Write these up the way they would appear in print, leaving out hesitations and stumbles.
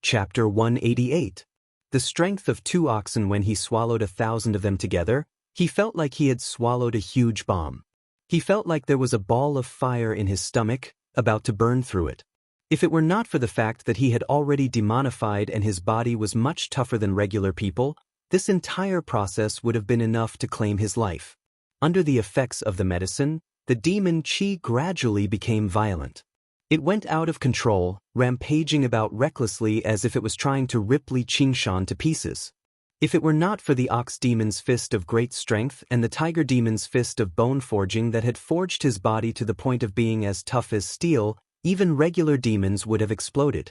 Chapter 188. The strength of 2 oxen. When he swallowed 1,000 of them together, he felt like he had swallowed a huge bomb. He felt like there was a ball of fire in his stomach, about to burn through it. If it were not for the fact that he had already demonified and his body was much tougher than regular people, this entire process would have been enough to claim his life. Under the effects of the medicine, the demon qi gradually became violent. It went out of control, rampaging about recklessly as if it was trying to rip Li Qingshan to pieces. If it were not for the ox demon's fist of great strength and the tiger demon's fist of bone forging that had forged his body to the point of being as tough as steel, even regular demons would have exploded.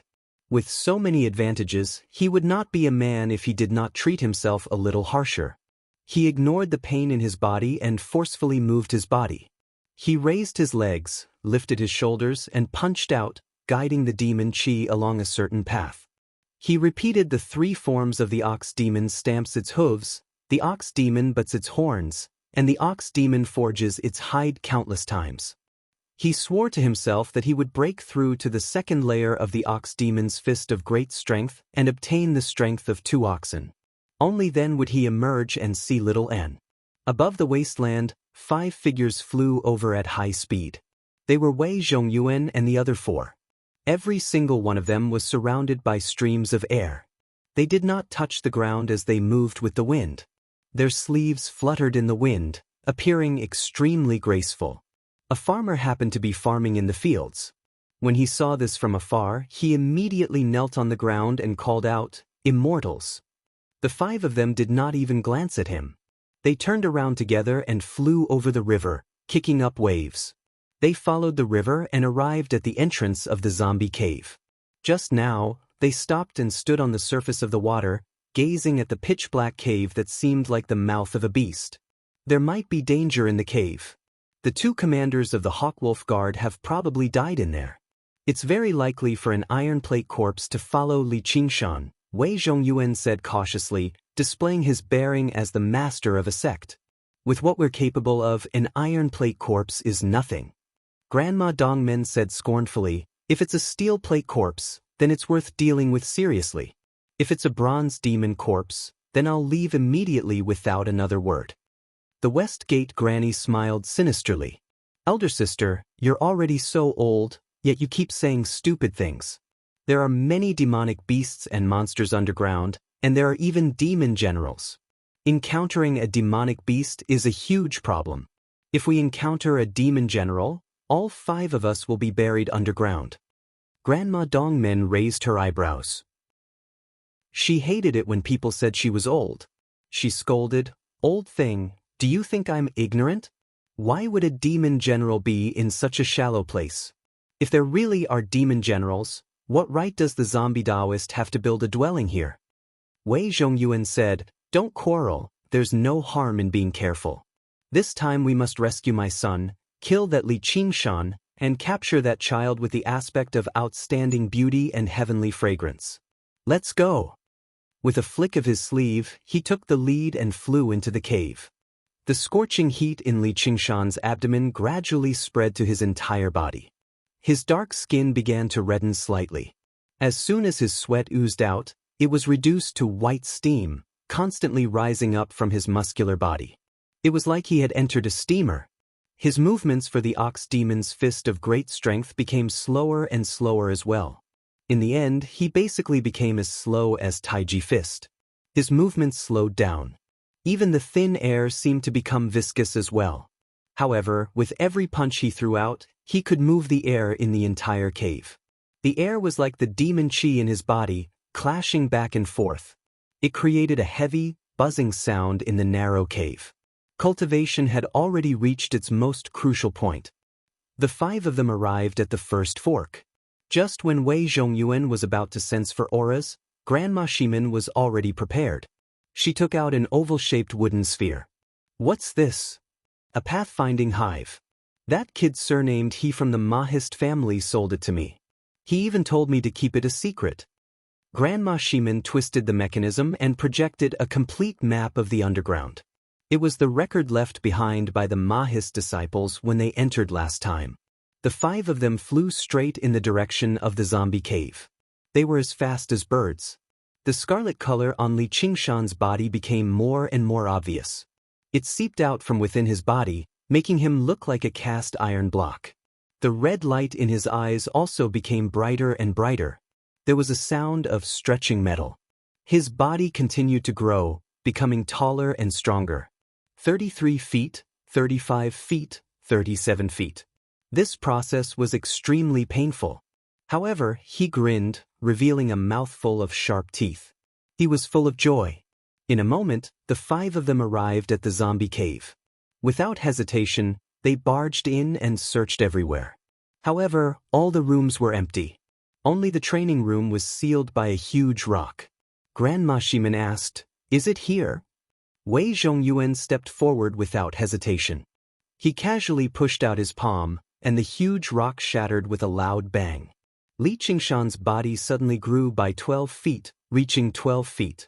With so many advantages, he would not be a man if he did not treat himself a little harsher. He ignored the pain in his body and forcefully moved his body. He raised his legs, lifted his shoulders, and punched out, guiding the demon qi along a certain path. He repeated the 3 forms of the ox demon: stamps its hooves, the ox demon butts its horns, and the ox demon forges its hide countless times. He swore to himself that he would break through to the 2nd layer of the ox demon's fist of great strength and obtain the strength of 2 oxen. Only then would he emerge and see little N. Above the wasteland, 5 figures flew over at high speed. They were Wei Zhongyuan and the other 4. Every single one of them was surrounded by streams of air. They did not touch the ground as they moved with the wind. Their sleeves fluttered in the wind, appearing extremely graceful. A farmer happened to be farming in the fields. When he saw this from afar, he immediately knelt on the ground and called out, "Immortals." The 5 of them did not even glance at him. They turned around together and flew over the river, kicking up waves. They followed the river and arrived at the entrance of the zombie cave. Just now, they stopped and stood on the surface of the water, gazing at the pitch-black cave that seemed like the mouth of a beast. There might be danger in the cave. The 2 commanders of the Hawkwolf Guard have probably died in there. It's very likely for an iron plate corpse to follow Li Qingshan, Wei Zhongyuan said cautiously, displaying his bearing as the master of a sect. With what we're capable of, an iron plate corpse is nothing. Grandma Dongmen said scornfully, if it's a steel plate corpse, then it's worth dealing with seriously. If it's a bronze demon corpse, then I'll leave immediately without another word. The West Gate granny smiled sinisterly. Elder sister, you're already so old, yet you keep saying stupid things. There are many demonic beasts and monsters underground, and there are even demon generals. Encountering a demonic beast is a huge problem. If we encounter a demon general, all 5 of us will be buried underground. Grandma Dongmen raised her eyebrows. She hated it when people said she was old. She scolded, "Old thing, do you think I'm ignorant? Why would a demon general be in such a shallow place? If there really are demon generals, what right does the zombie Daoist have to build a dwelling here?" Wei Zhongyuan said, "Don't quarrel, there's no harm in being careful. This time we must rescue my son, kill that Li Qingshan, and capture that child with the aspect of outstanding beauty and heavenly fragrance. Let's go." With a flick of his sleeve, he took the lead and flew into the cave. The scorching heat in Li Qingshan's abdomen gradually spread to his entire body. His dark skin began to redden slightly. As soon as his sweat oozed out, it was reduced to white steam, constantly rising up from his muscular body. It was like he had entered a steamer. His movements for the ox demon's fist of great strength became slower and slower as well. In the end, he basically became as slow as Taiji fist. His movements slowed down. Even the thin air seemed to become viscous as well. However, with every punch he threw out, he could move the air in the entire cave. The air was like the demon qi in his body, clashing back and forth. It created a heavy, buzzing sound in the narrow cave. Cultivation had already reached its most crucial point. The 5 of them arrived at the first fork. Just when Wei Zhongyuan was about to sense for auras, Grandma Shimen was already prepared. She took out an oval-shaped wooden sphere. "What's this?" "A pathfinding hive. That kid surnamed He from the Mahist family sold it to me. He even told me to keep it a secret." Grandma Shimen twisted the mechanism and projected a complete map of the underground. It was the record left behind by the Mahist disciples when they entered last time. The 5 of them flew straight in the direction of the zombie cave. They were as fast as birds. The scarlet color on Li Qingshan's body became more and more obvious. It seeped out from within his body, making him look like a cast iron block. The red light in his eyes also became brighter and brighter. There was a sound of stretching metal. His body continued to grow, becoming taller and stronger. 33 feet, 35 feet, 37 feet. This process was extremely painful. However, he grinned, revealing a mouthful of sharp teeth. He was full of joy. In a moment, the 5 of them arrived at the zombie cave. Without hesitation, they barged in and searched everywhere. However, all the rooms were empty. Only the training room was sealed by a huge rock. Grandma Shimen asked, "Is it here?" Wei Zhongyuan stepped forward without hesitation. He casually pushed out his palm, and the huge rock shattered with a loud bang. Li Qingshan's body suddenly grew by 12 feet, reaching 12 feet.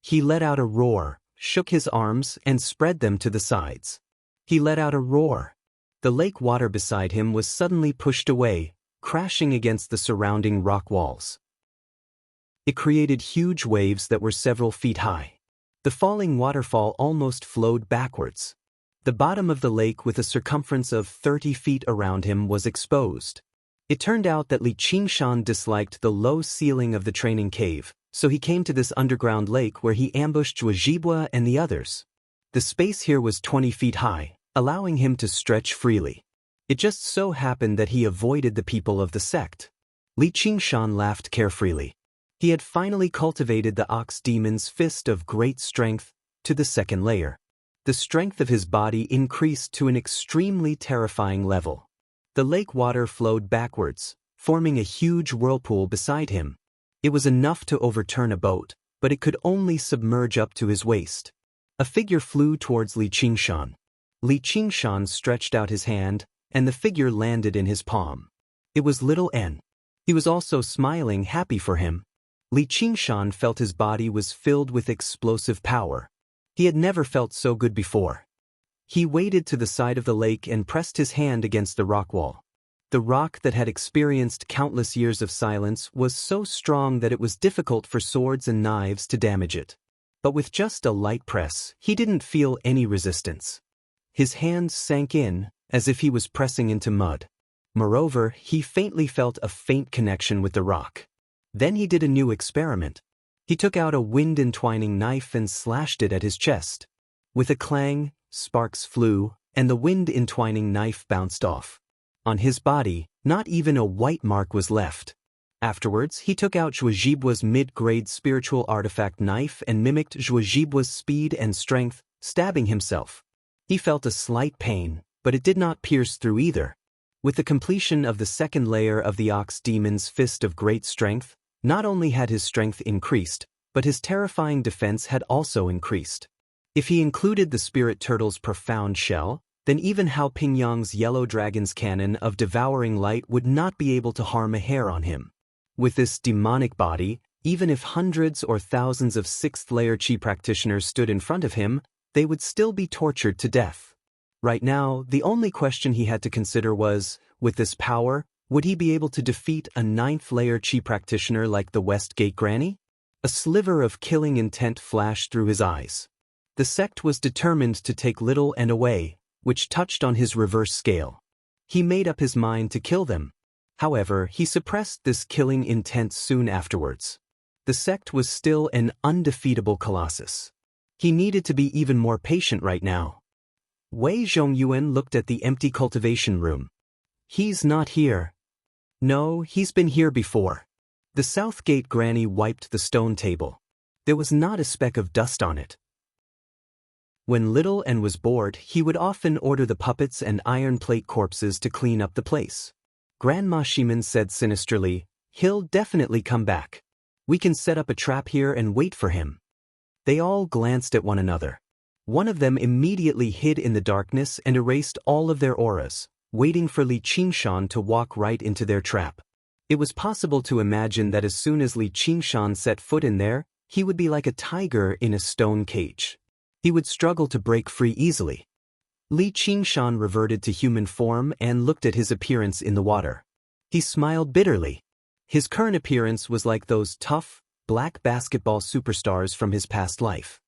He let out a roar, shook his arms, and spread them to the sides. He let out a roar. The lake water beside him was suddenly pushed away, crashing against the surrounding rock walls. It created huge waves that were several feet high. The falling waterfall almost flowed backwards. The bottom of the lake with a circumference of 30 feet around him was exposed. It turned out that Li Qingshan disliked the low ceiling of the training cave, so he came to this underground lake where he ambushed Zhuozhibua and the others. The space here was 20 feet high, allowing him to stretch freely. It just so happened that he avoided the people of the sect. Li Qingshan laughed carefreely. He had finally cultivated the ox demon's fist of great strength to the second layer. The strength of his body increased to an extremely terrifying level. The lake water flowed backwards, forming a huge whirlpool beside him. It was enough to overturn a boat, but it could only submerge up to his waist. A figure flew towards Li Qingshan. Li Qingshan stretched out his hand, and the figure landed in his palm. It was little N. He was also smiling, happy for him. Li Qingshan felt his body was filled with explosive power. He had never felt so good before. He waded to the side of the lake and pressed his hand against the rock wall. The rock that had experienced countless years of silence was so strong that it was difficult for swords and knives to damage it. But with just a light press, he didn't feel any resistance. His hands sank in, as if he was pressing into mud. Moreover, he faintly felt a faint connection with the rock. Then he did a new experiment. He took out a wind-entwining knife and slashed it at his chest. With a clang, sparks flew, and the wind-entwining knife bounced off. On his body, not even a white mark was left. Afterwards, he took out Zhuozhibua's mid-grade spiritual artifact knife and mimicked Zhuozhibua's speed and strength, stabbing himself. He felt a slight pain, but it did not pierce through either. With the completion of the second layer of the ox demon's fist of great strength, not only had his strength increased, but his terrifying defense had also increased. If he included the spirit turtle's profound shell, then even Hao Pingyang's yellow dragon's cannon of devouring light would not be able to harm a hair on him. With this demonic body, even if hundreds or thousands of sixth-layer Qi practitioners stood in front of him, they would still be tortured to death. Right now, the only question he had to consider was, with this power, would he be able to defeat a ninth-layer Qi practitioner like the Westgate Granny? A sliver of killing intent flashed through his eyes. The sect was determined to take little and away, which touched on his reverse scale. He made up his mind to kill them. However, he suppressed this killing intent soon afterwards. The sect was still an undefeatable colossus. He needed to be even more patient right now. Wei Zhongyuan looked at the empty cultivation room. He's not here. No, he's been here before. The Southgate Granny wiped the stone table. There was not a speck of dust on it. When Little N was bored, he would often order the puppets and iron plate corpses to clean up the place. Grandma Shimen said sinisterly, "He'll definitely come back. We can set up a trap here and wait for him." They all glanced at one another. One of them immediately hid in the darkness and erased all of their auras, waiting for Li Qingshan to walk right into their trap. It was possible to imagine that as soon as Li Qingshan set foot in there, he would be like a tiger in a stone cage. He would struggle to break free easily. Li Qingshan reverted to human form and looked at his appearance in the water. He smiled bitterly. His current appearance was like those tough, black basketball superstars from his past life.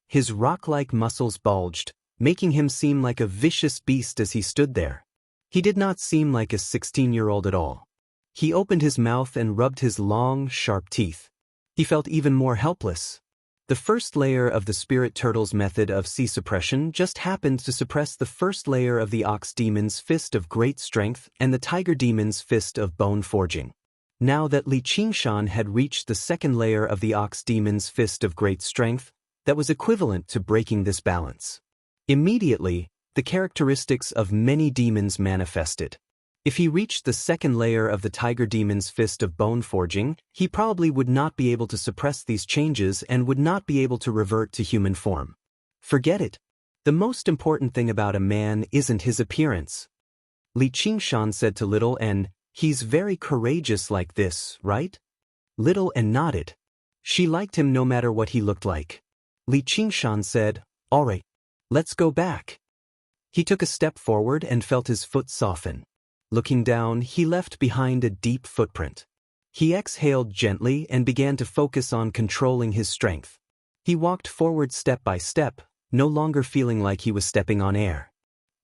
His rock-like muscles bulged, making him seem like a vicious beast as he stood there. He did not seem like a 16-year-old at all. He opened his mouth and rubbed his long, sharp teeth. He felt even more helpless. The first layer of the spirit turtle's method of Qi suppression just happened to suppress the first layer of the ox demon's fist of great strength and the tiger demon's fist of bone forging. Now that Li Qingshan had reached the second layer of the ox demon's fist of great strength, that was equivalent to breaking this balance. Immediately, the characteristics of many demons manifested. If he reached the second layer of the tiger demon's fist of bone forging, he probably would not be able to suppress these changes and would not be able to revert to human form. Forget it. The most important thing about a man isn't his appearance. Li Qingshan said to Little N, "He's very courageous like this, right?" Little N nodded. She liked him no matter what he looked like. Li Qingshan said, "All right, let's go back." He took a step forward and felt his foot soften. Looking down, he left behind a deep footprint. He exhaled gently and began to focus on controlling his strength. He walked forward step by step, no longer feeling like he was stepping on air.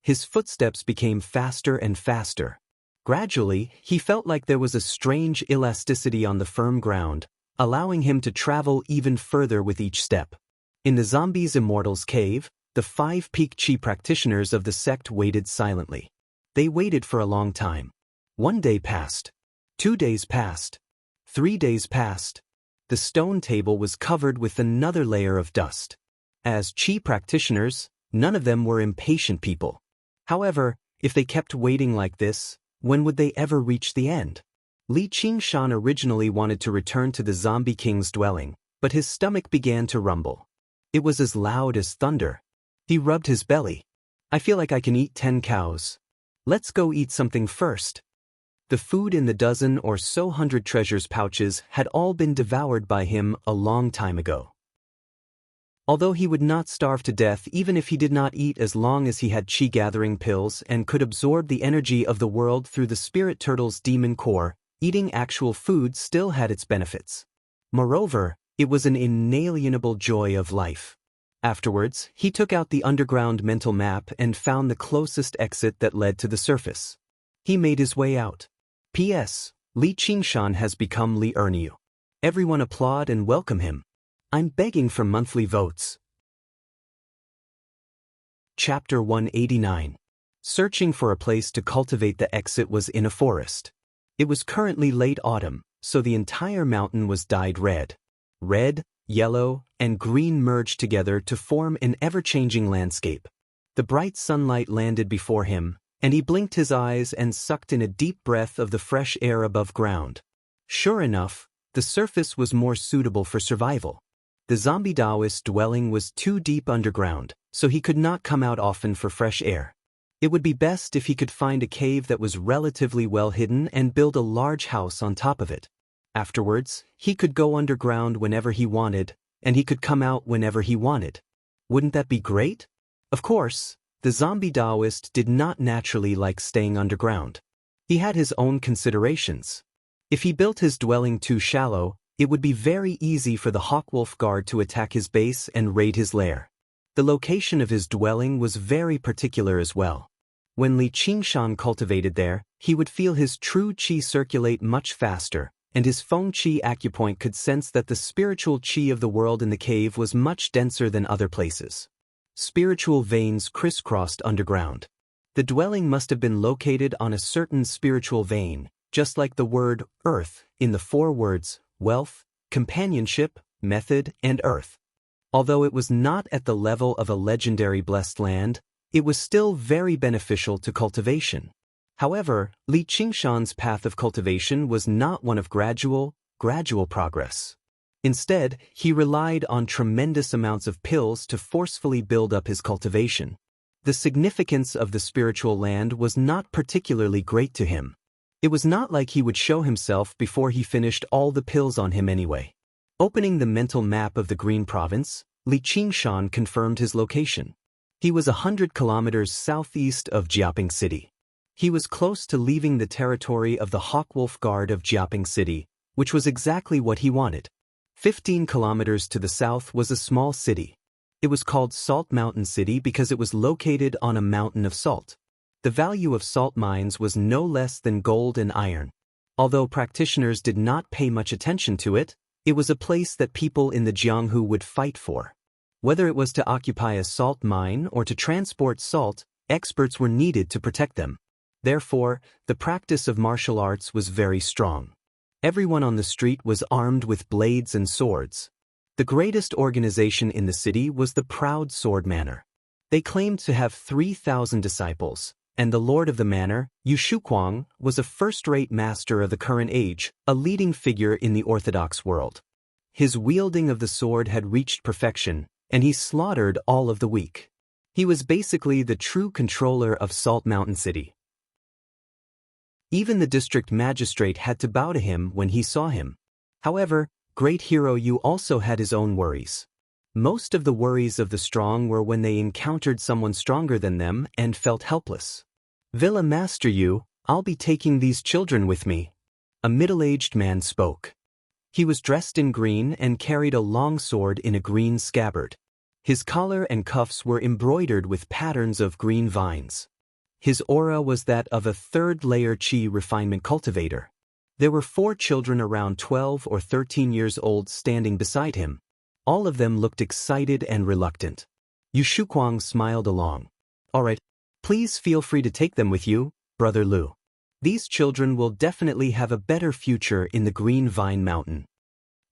His footsteps became faster and faster. Gradually, he felt like there was a strange elasticity on the firm ground, allowing him to travel even further with each step. In the Zombies' Immortals Cave, the 5 peak Qi practitioners of the sect waited silently. They waited for a long time. 1 day passed. 2 days passed. 3 days passed. The stone table was covered with another layer of dust. As Qi practitioners, none of them were impatient people. However, if they kept waiting like this, when would they ever reach the end? Li Qingshan originally wanted to return to the Zombie King's dwelling, but his stomach began to rumble. It was as loud as thunder. He rubbed his belly. "I feel like I can eat 10 cows. Let's go eat something first." The food in the dozen or so hundred treasures pouches had all been devoured by him a long time ago. Although he would not starve to death even if he did not eat as long as he had Qi gathering pills and could absorb the energy of the world through the spirit turtle's demon core, eating actual food still had its benefits. Moreover, it was an inalienable joy of life. Afterwards, he took out the underground mental map and found the closest exit that led to the surface. He made his way out. P.S. Li Qingshan has become Li Erniu. Everyone applaud and welcome him. I'm begging for monthly votes. Chapter 189. Searching for a place to cultivate. The exit was in a forest. It was currently late autumn, so the entire mountain was dyed red. Red, yellow, and green merged together to form an ever-changing landscape. The bright sunlight landed before him, and he blinked his eyes and sucked in a deep breath of the fresh air above ground. Sure enough, the surface was more suitable for survival. The zombie Daoist dwelling was too deep underground, so he could not come out often for fresh air. It would be best if he could find a cave that was relatively well hidden and build a large house on top of it. Afterwards, he could go underground whenever he wanted, and he could come out whenever he wanted. Wouldn't that be great? Of course, the zombie Daoist did not naturally like staying underground. He had his own considerations. If he built his dwelling too shallow, it would be very easy for the Hawkwolf Guard to attack his base and raid his lair. The location of his dwelling was very particular as well. When Li Qingshan cultivated there, he would feel his true Qi circulate much faster, and his Feng Qi acupoint could sense that the spiritual Qi of the world in the cave was much denser than other places. Spiritual veins crisscrossed underground. The dwelling must have been located on a certain spiritual vein, just like the word earth in the 4 words wealth, companionship, method, and earth. Although it was not at the level of a legendary blessed land, it was still very beneficial to cultivation. However, Li Qingshan's path of cultivation was not one of gradual progress. Instead, he relied on tremendous amounts of pills to forcefully build up his cultivation. The significance of the spiritual land was not particularly great to him. It was not like he would show himself before he finished all the pills on him anyway. Opening the mental map of the Green Province, Li Qingshan confirmed his location. He was 100 kilometers southeast of Jiaping City. He was close to leaving the territory of the Hawkwolf Guard of Jiaping City, which was exactly what he wanted. 15 kilometers to the south was a small city. It was called Salt Mountain City because it was located on a mountain of salt. The value of salt mines was no less than gold and iron. Although practitioners did not pay much attention to it, it was a place that people in the Jianghu would fight for. Whether it was to occupy a salt mine or to transport salt, experts were needed to protect them. Therefore, the practice of martial arts was very strong. Everyone on the street was armed with blades and swords. The greatest organization in the city was the Proud Sword Manor. They claimed to have 3,000 disciples, and the lord of the manor, Yu Shuquang, was a first-rate master of the current age, a leading figure in the orthodox world. His wielding of the sword had reached perfection, and he slaughtered all of the weak. He was basically the true controller of Salt Mountain City. Even the district magistrate had to bow to him when he saw him. However, Great Hero Yu also had his own worries. Most of the worries of the strong were when they encountered someone stronger than them and felt helpless. Villa Master Yu, I'll be taking these children with me. A middle-aged man spoke. He was dressed in green and carried a long sword in a green scabbard. His collar and cuffs were embroidered with patterns of green vines. His aura was that of a third-layer Qi refinement cultivator. There were 4 children around 12 or 13 years old standing beside him. All of them looked excited and reluctant. Yu Shuquang smiled along. All right, please feel free to take them with you, Brother Lu. These children will definitely have a better future in the Green Vine Mountain.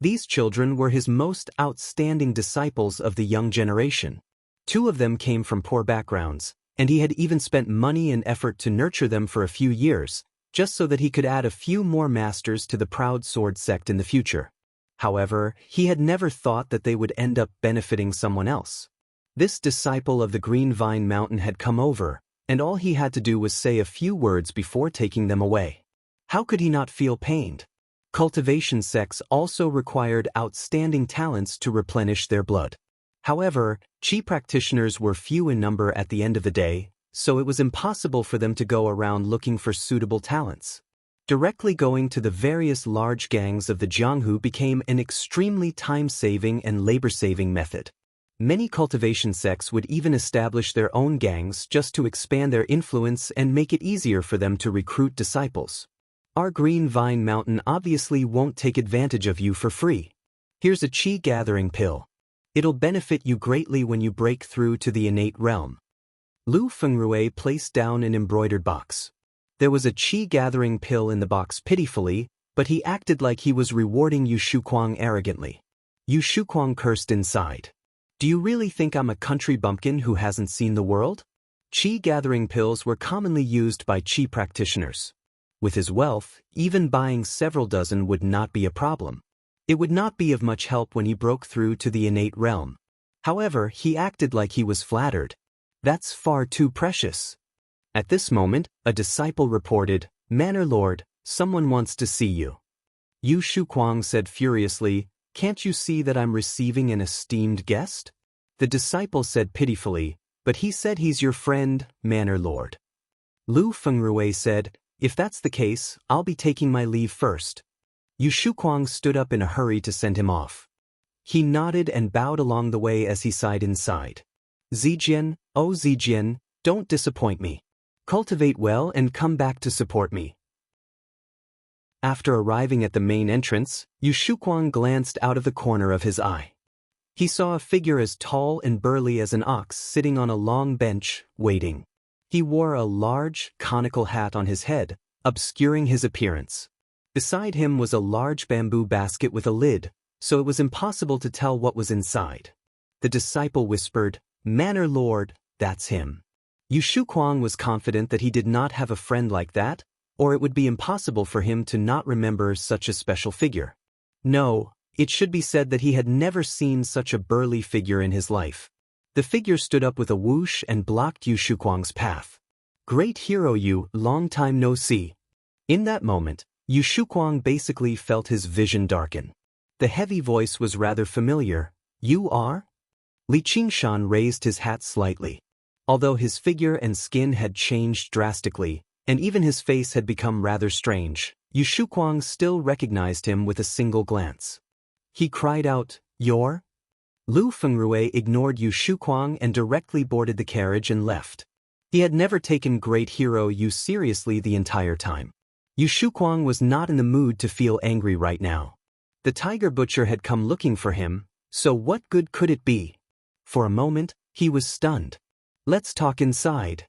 These children were his most outstanding disciples of the young generation. 2 of them came from poor backgrounds, and he had even spent money and effort to nurture them for a few years, just so that he could add a few more masters to the Proud Sword sect in the future. However, he had never thought that they would end up benefiting someone else. This disciple of the Green Vine Mountain had come over, and all he had to do was say a few words before taking them away. How could he not feel pained? Cultivation sects also required outstanding talents to replenish their blood. However, Qi practitioners were few in number at the end of the day, so it was impossible for them to go around looking for suitable talents. Directly going to the various large gangs of the Jianghu became an extremely time-saving and labor-saving method. Many cultivation sects would even establish their own gangs just to expand their influence and make it easier for them to recruit disciples. Our Green Vine Mountain obviously won't take advantage of you for free. Here's a Qi gathering pill. It'll benefit you greatly when you break through to the innate realm. Lu Fengrui placed down an embroidered box. There was a Qi gathering pill in the box pitifully, but he acted like he was rewarding Yu Shuquang arrogantly. Yu Shuquang cursed inside. Do you really think I'm a country bumpkin who hasn't seen the world? Qi gathering pills were commonly used by Qi practitioners. With his wealth, even buying several dozen would not be a problem. It would not be of much help when he broke through to the innate realm. However, he acted like he was flattered. That's far too precious. At this moment, a disciple reported, Manor Lord, someone wants to see you. Yu Shuquang said furiously, Can't you see that I'm receiving an esteemed guest? The disciple said pitifully, But he said he's your friend, Manor Lord. Lu Fengrui said, If that's the case, I'll be taking my leave first. Yu Shuquang stood up in a hurry to send him off. He nodded and bowed along the way as he sighed inside. Zijian, oh Zijian, don't disappoint me. Cultivate well and come back to support me. After arriving at the main entrance, Yu Shuquang glanced out of the corner of his eye. He saw a figure as tall and burly as an ox sitting on a long bench, waiting. He wore a large, conical hat on his head, obscuring his appearance. Beside him was a large bamboo basket with a lid, so it was impossible to tell what was inside. The disciple whispered, Manor Lord, that's him. Yu Shuquang was confident that he did not have a friend like that, or it would be impossible for him to not remember such a special figure. No, it should be said that he had never seen such a burly figure in his life. The figure stood up with a whoosh and blocked Yu Shuquang's path. Great Hero Yu, long time no see. In that moment, Yu Shuquang basically felt his vision darken. The heavy voice was rather familiar. You are? Li Qingshan raised his hat slightly. Although his figure and skin had changed drastically, and even his face had become rather strange, Yu Shuquang still recognized him with a single glance. He cried out, "You're?" Lu Fengrui ignored Yu Shuquang and directly boarded the carriage and left. He had never taken Great Hero Yu seriously the entire time. Yu Shuquang was not in the mood to feel angry right now. The tiger butcher had come looking for him, so what good could it be? For a moment, he was stunned. "Let's talk inside."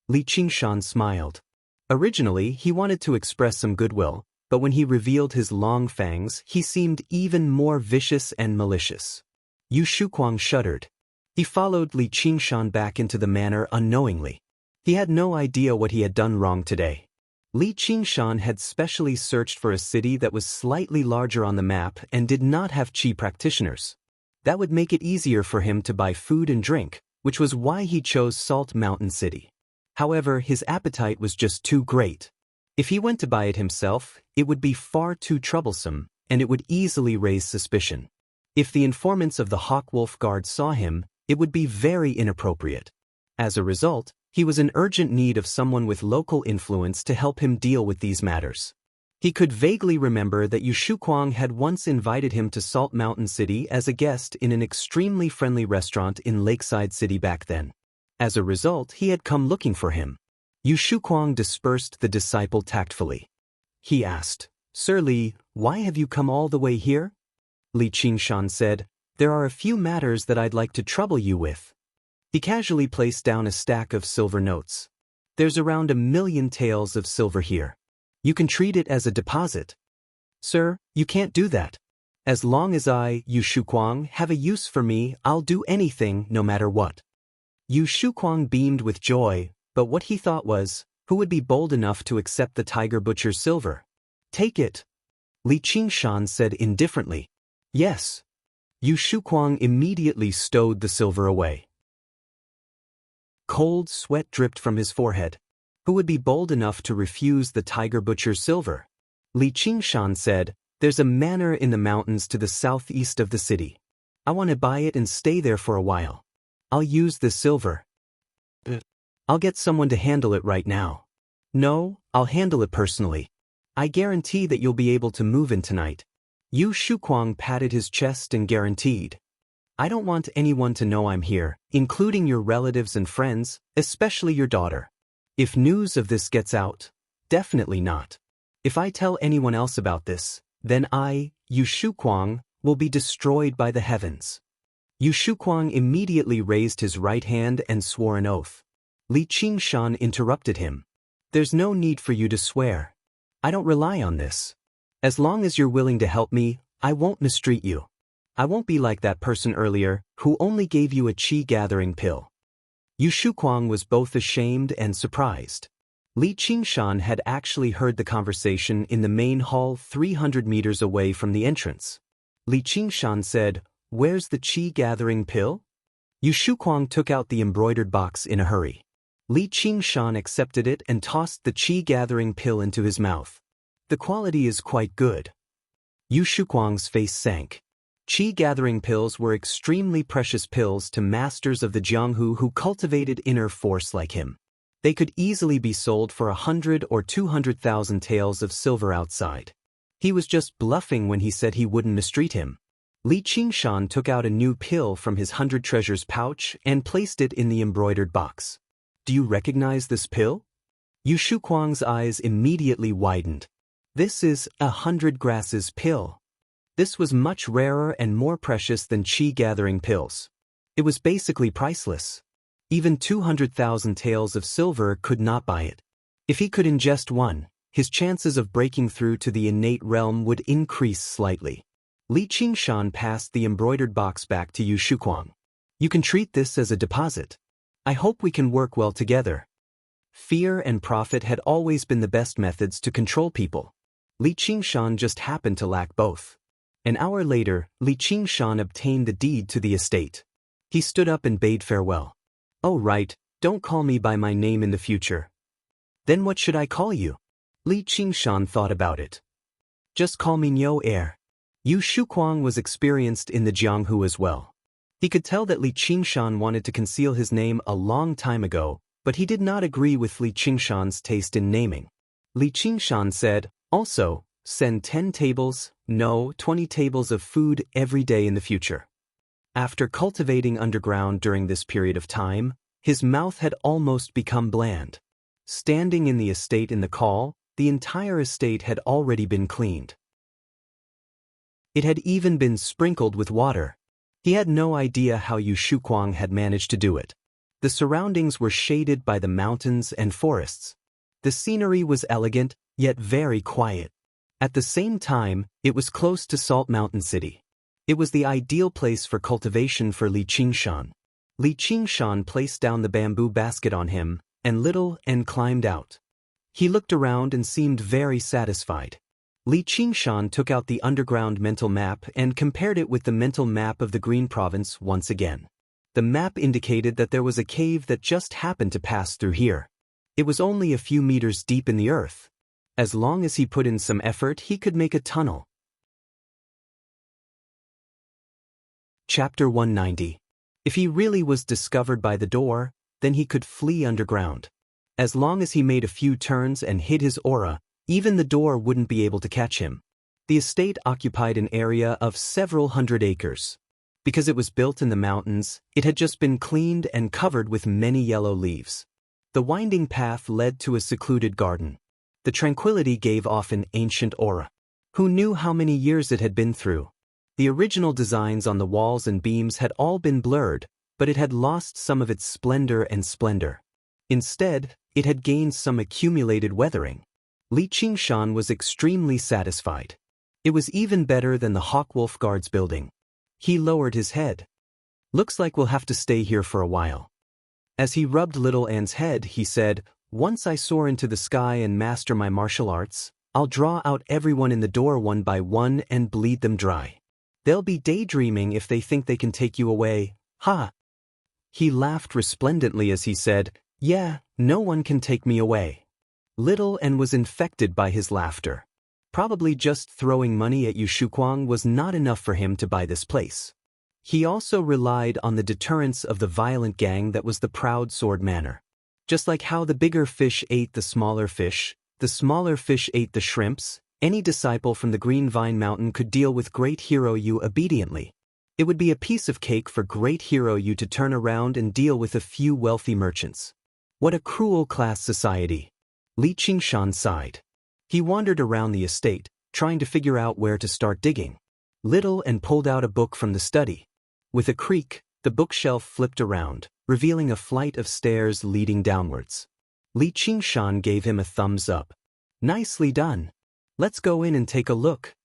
Li Qingshan smiled. Originally, he wanted to express some goodwill, but when he revealed his long fangs, he seemed even more vicious and malicious. Yu Shuquang shuddered. He followed Li Qingshan back into the manor unknowingly. He had no idea what he had done wrong today. Li Qingshan had specially searched for a city that was slightly larger on the map and did not have qi practitioners. That would make it easier for him to buy food and drink, which was why he chose Salt Mountain City. However, his appetite was just too great. If he went to buy it himself, it would be far too troublesome, and it would easily raise suspicion. If the informants of the Hawk Wolf Guard saw him, it would be very inappropriate. As a result, he was in urgent need of someone with local influence to help him deal with these matters. He could vaguely remember that Yu Shuquang had once invited him to Salt Mountain City as a guest in an extremely friendly restaurant in Lakeside City back then. As a result, he had come looking for him. Yu Shuquang dispersed the disciple tactfully. He asked, "Sir Li, why have you come all the way here?" Li Qingshan said, "There are a few matters that I'd like to trouble you with." He casually placed down a stack of silver notes. "There's around 1,000,000 taels of silver here. You can treat it as a deposit." "Sir, you can't do that. As long as I, Yu Shuquang, have a use for me, I'll do anything, no matter what." Yu Shuquang beamed with joy, but what he thought was, who would be bold enough to accept the tiger butcher's silver? "Take it." Li Qingshan said indifferently. "Yes." Yu Shuquang immediately stowed the silver away. Cold sweat dripped from his forehead. Who would be bold enough to refuse the tiger butcher's silver? Li Qingshan said, "There's a manor in the mountains to the southeast of the city. I want to buy it and stay there for a while. I'll use this silver. I'll get someone to handle it right now." "No, I'll handle it personally. I guarantee that you'll be able to move in tonight." Yu Shuquang patted his chest and guaranteed. "I don't want anyone to know I'm here, including your relatives and friends, especially your daughter. If news of this gets out, definitely not. If I tell anyone else about this, then I, Yu Shuquang, will be destroyed by the heavens." Yu Shuquang immediately raised his right hand and swore an oath. Li Qingshan interrupted him. "There's no need for you to swear. I don't rely on this. As long as you're willing to help me, I won't mistreat you. I won't be like that person earlier, who only gave you a qi-gathering pill." Yu Shuquang was both ashamed and surprised. Li Qingshan had actually heard the conversation in the main hall 300 meters away from the entrance. Li Qingshan said, "Where's the qi-gathering pill?" Yu Shuquang took out the embroidered box in a hurry. Li Qingshan accepted it and tossed the qi-gathering pill into his mouth. "The quality is quite good." Yu Shuquang's face sank. Qi-gathering pills were extremely precious pills to masters of the Jianghu who cultivated inner force like him. They could easily be sold for 100 or 200,000 taels of silver outside. He was just bluffing when he said he wouldn't mistreat him. Li Qingshan took out a new pill from his 100 treasures pouch and placed it in the embroidered box. "Do you recognize this pill?" Yu Shuquang's eyes immediately widened. "This is 100 grasses pill." This was much rarer and more precious than qi-gathering pills. It was basically priceless. Even 200,000 taels of silver could not buy it. If he could ingest one, his chances of breaking through to the innate realm would increase slightly. Li Qingshan passed the embroidered box back to Yu Shuquang. "You can treat this as a deposit. I hope we can work well together." Fear and profit had always been the best methods to control people. Li Qingshan just happened to lack both. An hour later, Li Qingshan obtained the deed to the estate. He stood up and bade farewell. "Oh right, don't call me by my name in the future." "Then what should I call you?" Li Qingshan thought about it. "Just call me Niu Air." Yu Shuquang was experienced in the Jianghu as well. He could tell that Li Qingshan wanted to conceal his name a long time ago, but he did not agree with Li Qingshan's taste in naming. Li Qingshan said, Also, send 10 tables, no, 20 tables of food every day in the future. After cultivating underground during this period of time, his mouth had almost become bland. Standing in the estate in the call, the entire estate had already been cleaned. It had even been sprinkled with water. He had no idea how Yu Shuquang had managed to do it. The surroundings were shaded by the mountains and forests. The scenery was elegant, yet very quiet. At the same time, it was close to Salt Mountain City. It was the ideal place for cultivation for Li Qingshan. Li Qingshan placed down the bamboo basket on him, and little and climbed out. He looked around and seemed very satisfied. Li Qingshan took out the underground mental map and compared it with the mental map of the Green Province once again. The map indicated that there was a cave that just happened to pass through here. It was only a few meters deep in the earth. As long as he put in some effort, he could make a tunnel. Chapter 190. If he really was discovered by the door, then he could flee underground. As long as he made a few turns and hid his aura, even the door wouldn't be able to catch him. The estate occupied an area of several hundred acres. Because it was built in the mountains, it had just been cleaned and covered with many yellow leaves. The winding path led to a secluded garden. The tranquility gave off an ancient aura. Who knew how many years it had been through? The original designs on the walls and beams had all been blurred, but it had lost some of its splendor. Instead, it had gained some accumulated weathering. Li Qingshan was extremely satisfied. It was even better than the Hawkwolf Guards building. He lowered his head. Looks like we'll have to stay here for a while. As he rubbed Little Anne's head, he said, "Once I soar into the sky and master my martial arts, I'll draw out everyone in the door one by one and bleed them dry. They'll be daydreaming if they think they can take you away, ha." He laughed resplendently as he said, "Yeah, no one can take me away." Little Anne was infected by his laughter. Probably just throwing money at Yu Shuquang was not enough for him to buy this place. He also relied on the deterrence of the violent gang that was the Proud Sword Manor. Just like how the bigger fish ate the smaller fish ate the shrimps, any disciple from the Green Vine Mountain could deal with Great Hero Yu obediently. It would be a piece of cake for Great Hero Yu to turn around and deal with a few wealthy merchants. What a cruel class society. Li Qingshan sighed. He wandered around the estate, trying to figure out where to start digging. Little and pulled out a book from the study. With a creak, the bookshelf flipped around, revealing a flight of stairs leading downwards. Li Qingshan gave him a thumbs up. "Nicely done. Let's go in and take a look."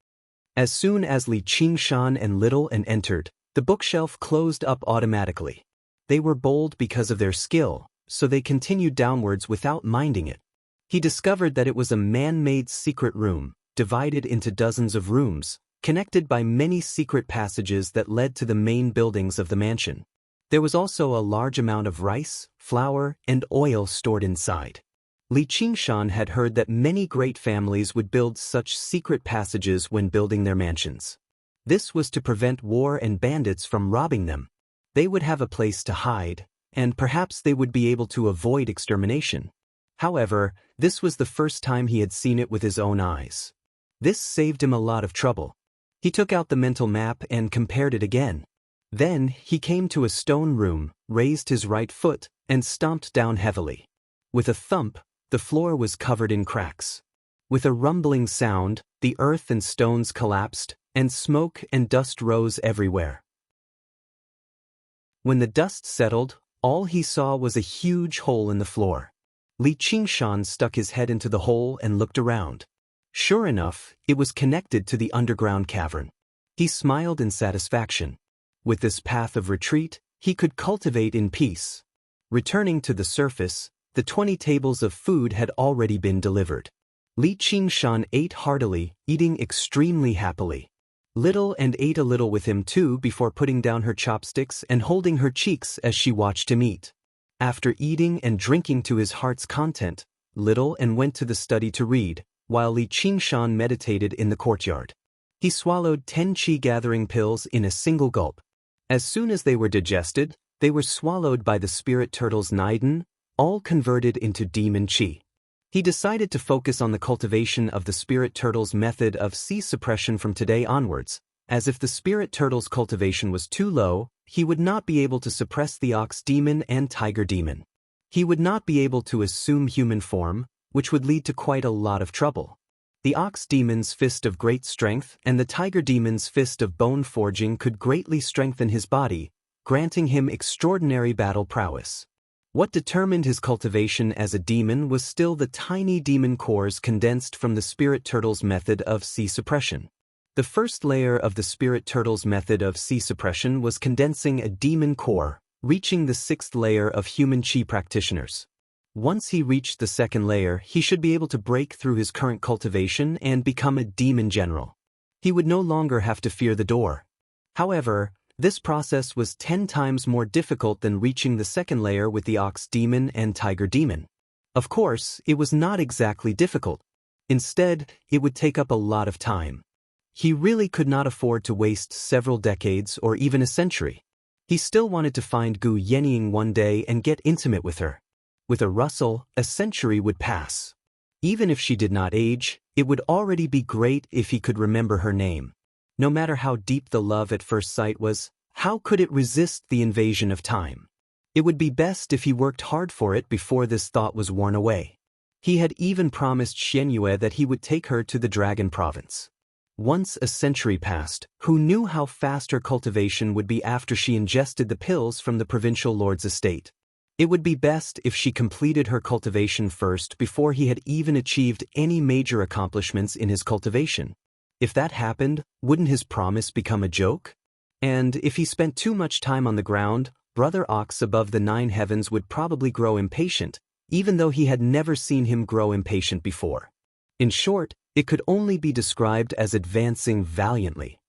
As soon as Li Qingshan and Little Anne entered, the bookshelf closed up automatically. They were bold because of their skill, so they continued downwards without minding it. He discovered that it was a man-made secret room, divided into dozens of rooms, connected by many secret passages that led to the main buildings of the mansion. There was also a large amount of rice, flour, and oil stored inside. Li Qingshan had heard that many great families would build such secret passages when building their mansions. This was to prevent war and bandits from robbing them. They would have a place to hide, and perhaps they would be able to avoid extermination. However, this was the first time he had seen it with his own eyes. This saved him a lot of trouble. He took out the mental map and compared it again. Then, he came to a stone room, raised his right foot, and stomped down heavily. With a thump, the floor was covered in cracks. With a rumbling sound, the earth and stones collapsed, and smoke and dust rose everywhere. When the dust settled, all he saw was a huge hole in the floor. Li Qingshan stuck his head into the hole and looked around. Sure enough, it was connected to the underground cavern. He smiled in satisfaction. With this path of retreat, he could cultivate in peace. Returning to the surface, the 20 tables of food had already been delivered. Li Qingshan ate heartily, eating extremely happily. Little Anne ate a little with him too before putting down her chopsticks and holding her cheeks as she watched him eat. After eating and drinking to his heart's content, Little Anne went to the study to read, while Li Qingshan meditated in the courtyard. He swallowed 10 qi-gathering pills in a single gulp. As soon as they were digested, they were swallowed by the spirit turtles Naiden, all converted into demon qi. He decided to focus on the cultivation of the spirit turtle's method of sea suppression from today onwards, as if the spirit turtle's cultivation was too low, he would not be able to suppress the ox demon and tiger demon. He would not be able to assume human form, which would lead to quite a lot of trouble. The ox demon's fist of great strength and the tiger demon's fist of bone forging could greatly strengthen his body, granting him extraordinary battle prowess. What determined his cultivation as a demon was still the tiny demon cores condensed from the spirit turtle's method of sea suppression. The first layer of the spirit turtle's method of sea suppression was condensing a demon core, reaching the 6th layer of human chi practitioners. Once he reached the 2nd layer, he should be able to break through his current cultivation and become a demon general. He would no longer have to fear the door. However, this process was 10 times more difficult than reaching the 2nd layer with the ox demon and tiger demon. Of course, it was not exactly difficult. Instead, it would take up a lot of time. He really could not afford to waste several decades or even a century. He still wanted to find Gu Yenying one day and get intimate with her. With a rustle, a century would pass. Even if she did not age, it would already be great if he could remember her name. No matter how deep the love at first sight was, how could it resist the invasion of time? It would be best if he worked hard for it before this thought was worn away. He had even promised Xianxia that he would take her to the Dragon Province. Once a century passed, who knew how fast her cultivation would be after she ingested the pills from the provincial lord's estate? It would be best if she completed her cultivation first before he had even achieved any major accomplishments in his cultivation. If that happened, wouldn't his promise become a joke? And if he spent too much time on the ground, Brother Ox above the 9 heavens would probably grow impatient, even though he had never seen him grow impatient before. In short, it could only be described as advancing valiantly.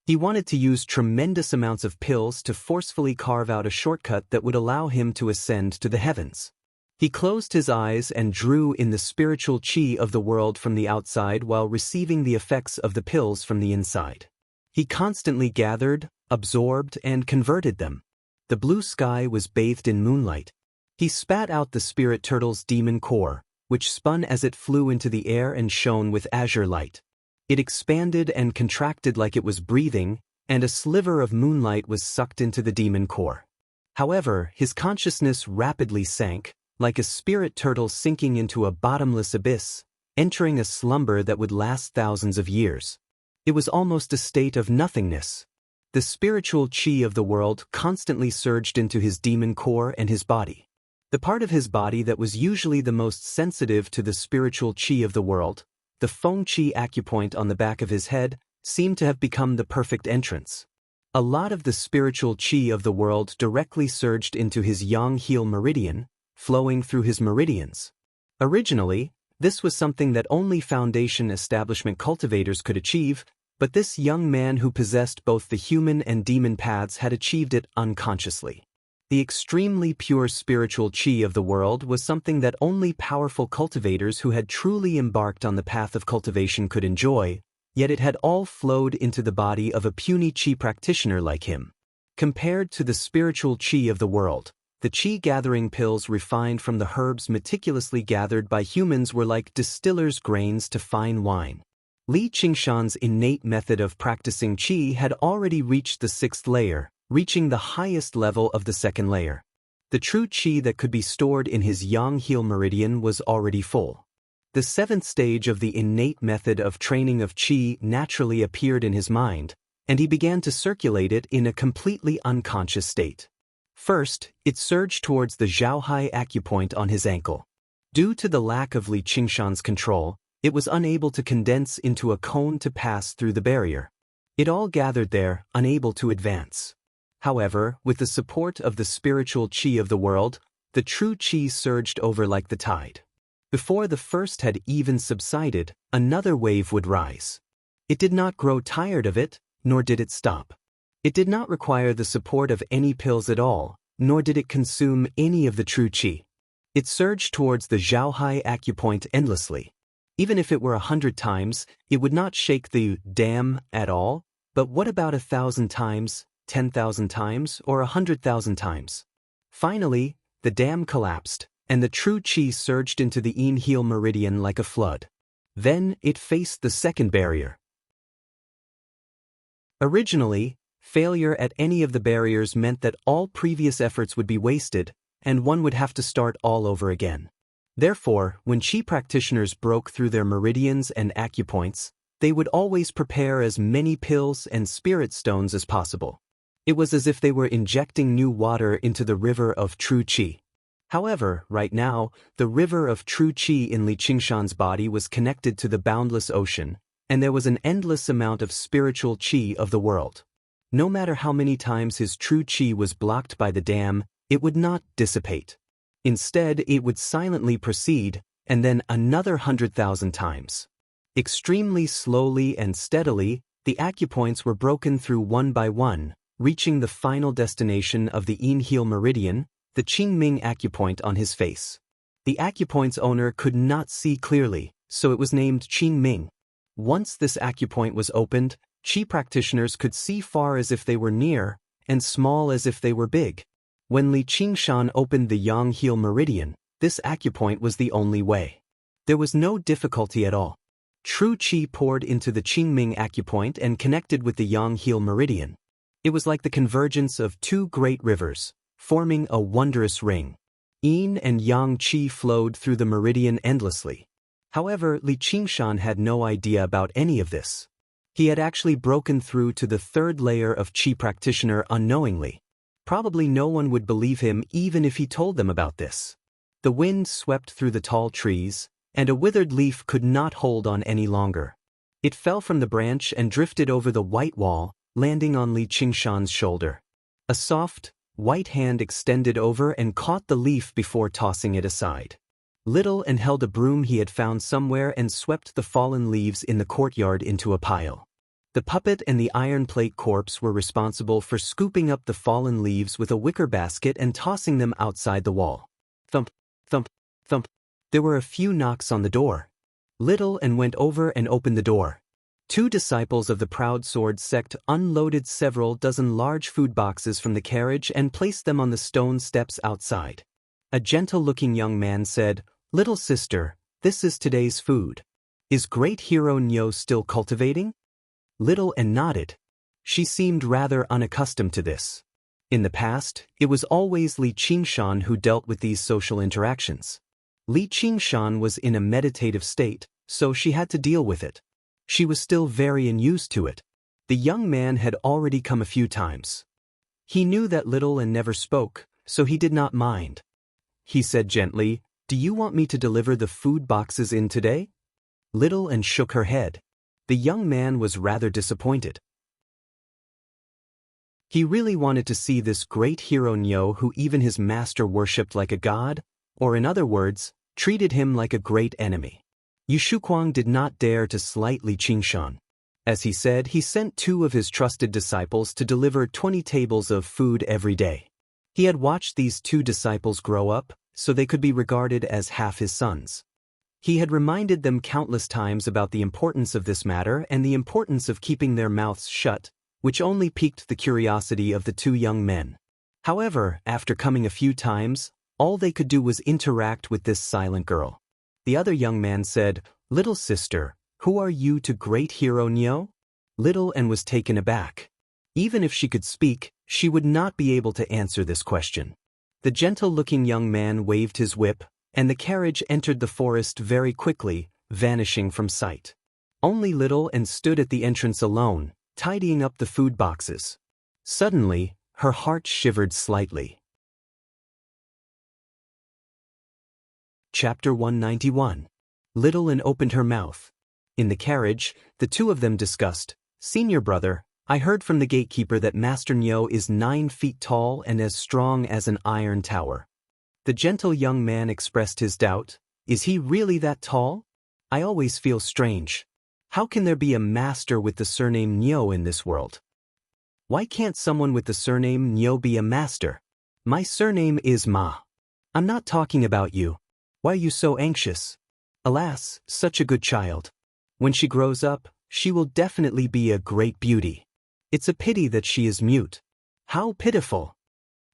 He wanted to use tremendous amounts of pills to forcefully carve out a shortcut that would allow him to ascend to the heavens. He closed his eyes and drew in the spiritual chi of the world from the outside while receiving the effects of the pills from the inside. He constantly gathered, absorbed, and converted them. The blue sky was bathed in moonlight. He spat out the spirit turtle's demon core, which spun as it flew into the air and shone with azure light. It expanded and contracted like it was breathing, and a sliver of moonlight was sucked into the demon core. However, his consciousness rapidly sank, like a spirit turtle sinking into a bottomless abyss, entering a slumber that would last thousands of years. It was almost a state of nothingness. The spiritual chi of the world constantly surged into his demon core and his body. The part of his body that was usually the most sensitive to the spiritual chi of the world, the Feng Qi acupoint on the back of his head, seemed to have become the perfect entrance. A lot of the spiritual chi of the world directly surged into his yang heel meridian, flowing through his meridians. Originally, this was something that only Foundation establishment cultivators could achieve, but this young man who possessed both the human and demon paths had achieved it unconsciously. The extremely pure spiritual chi of the world was something that only powerful cultivators who had truly embarked on the path of cultivation could enjoy, yet it had all flowed into the body of a puny chi practitioner like him. Compared to the spiritual chi of the world, the chi-gathering pills refined from the herbs meticulously gathered by humans were like distillers' grains to fine wine. Li Qingshan's innate method of practicing chi had already reached the 6th layer, reaching the highest level of the 2nd layer. The true chi that could be stored in his yang heel meridian was already full. The 7th stage of the innate method of training of chi naturally appeared in his mind, and he began to circulate it in a completely unconscious state. First, it surged towards the Zhaohai acupoint on his ankle. Due to the lack of Li Qingshan's control, it was unable to condense into a cone to pass through the barrier. It all gathered there, unable to advance. However, with the support of the spiritual chi of the world, the true chi surged over like the tide. Before the first had even subsided, another wave would rise. It did not grow tired of it, nor did it stop. It did not require the support of any pills at all, nor did it consume any of the true chi. It surged towards the Zhaohai acupoint endlessly. Even if it were 100 times, it would not shake the dam at all, but what about 1,000 times, 10,000 times, or 100,000 times? Finally, the dam collapsed, and the true qi surged into the Yin-Heel meridian like a flood. Then, it faced the second barrier. Originally, failure at any of the barriers meant that all previous efforts would be wasted, and one would have to start all over again. Therefore, when qi practitioners broke through their meridians and acupoints, they would always prepare as many pills and spirit stones as possible. It was as if they were injecting new water into the river of true qi. However, right now, the river of true qi in Li Qingshan's body was connected to the boundless ocean, and there was an endless amount of spiritual qi of the world. No matter how many times his true qi was blocked by the dam, it would not dissipate. Instead, it would silently proceed, and then another 100,000 times. Extremely slowly and steadily, the acupoints were broken through one by one, reaching the final destination of the Yin-Heel meridian, the Qingming acupoint on his face. The acupoint's owner could not see clearly, so it was named Qingming. Once this acupoint was opened, qi practitioners could see far as if they were near, and small as if they were big. When Li Qingshan opened the Yang-Heel meridian, this acupoint was the only way. There was no difficulty at all. True qi poured into the Qingming acupoint and connected with the Yang-Heel meridian. It was like the convergence of two great rivers, forming a wondrous ring. Yin and Yang qi flowed through the meridian endlessly. However, Li Qingshan had no idea about any of this. He had actually broken through to the third layer of qi practitioner unknowingly. Probably no one would believe him even if he told them about this. The wind swept through the tall trees, and a withered leaf could not hold on any longer. It fell from the branch and drifted over the white wall, landing on Li Qingshan's shoulder. A soft, white hand extended over and caught the leaf before tossing it aside. Little and held a broom he had found somewhere and swept the fallen leaves in the courtyard into a pile. The puppet and the iron plate corpse were responsible for scooping up the fallen leaves with a wicker basket and tossing them outside the wall. Thump, thump, thump. There were a few knocks on the door. Little and went over and opened the door. Two disciples of the Proud Sword sect unloaded several dozen large food boxes from the carriage and placed them on the stone steps outside. A gentle-looking young man said, "Little sister, this is today's food. Is great hero Nyo still cultivating?" Little and nodded. She seemed rather unaccustomed to this. In the past, it was always Li Qingshan who dealt with these social interactions. Li Qingshan was in a meditative state, so she had to deal with it. She was still very unused to it. The young man had already come a few times. He knew that Little and never spoke, so he did not mind. He said gently, "Do you want me to deliver the food boxes in today?" Little and shook her head. The young man was rather disappointed. He really wanted to see this great hero Nyo who even his master worshipped like a god, or in other words, treated him like a great enemy. Yu Shuquang did not dare to slight Li Qingshan. As he said, he sent 2 of his trusted disciples to deliver 20 tables of food every day. He had watched these 2 disciples grow up, so they could be regarded as half his sons. He had reminded them countless times about the importance of this matter and the importance of keeping their mouths shut, which only piqued the curiosity of the 2 young men. However, after coming a few times, all they could do was interact with this silent girl. The other young man said, "Little sister, who are you to great hero Nyo?" Little and was taken aback. Even if she could speak, she would not be able to answer this question. The gentle-looking young man waved his whip, and the carriage entered the forest very quickly, vanishing from sight. Only Little and stood at the entrance alone, tidying up the food boxes. Suddenly, her heart shivered slightly. Chapter 191. Little and opened her mouth. In the carriage, the 2 of them discussed, "Senior brother, I heard from the gatekeeper that Master Nyo is 9 feet tall and as strong as an iron tower." The gentle young man expressed his doubt, "Is he really that tall? I always feel strange. How can there be a master with the surname Nyo in this world? Why can't someone with the surname Nyo be a master? My surname is Ma. I'm not talking about you. Why are you so anxious? Alas, such a good child. When she grows up, she will definitely be a great beauty. It's a pity that she is mute. How pitiful."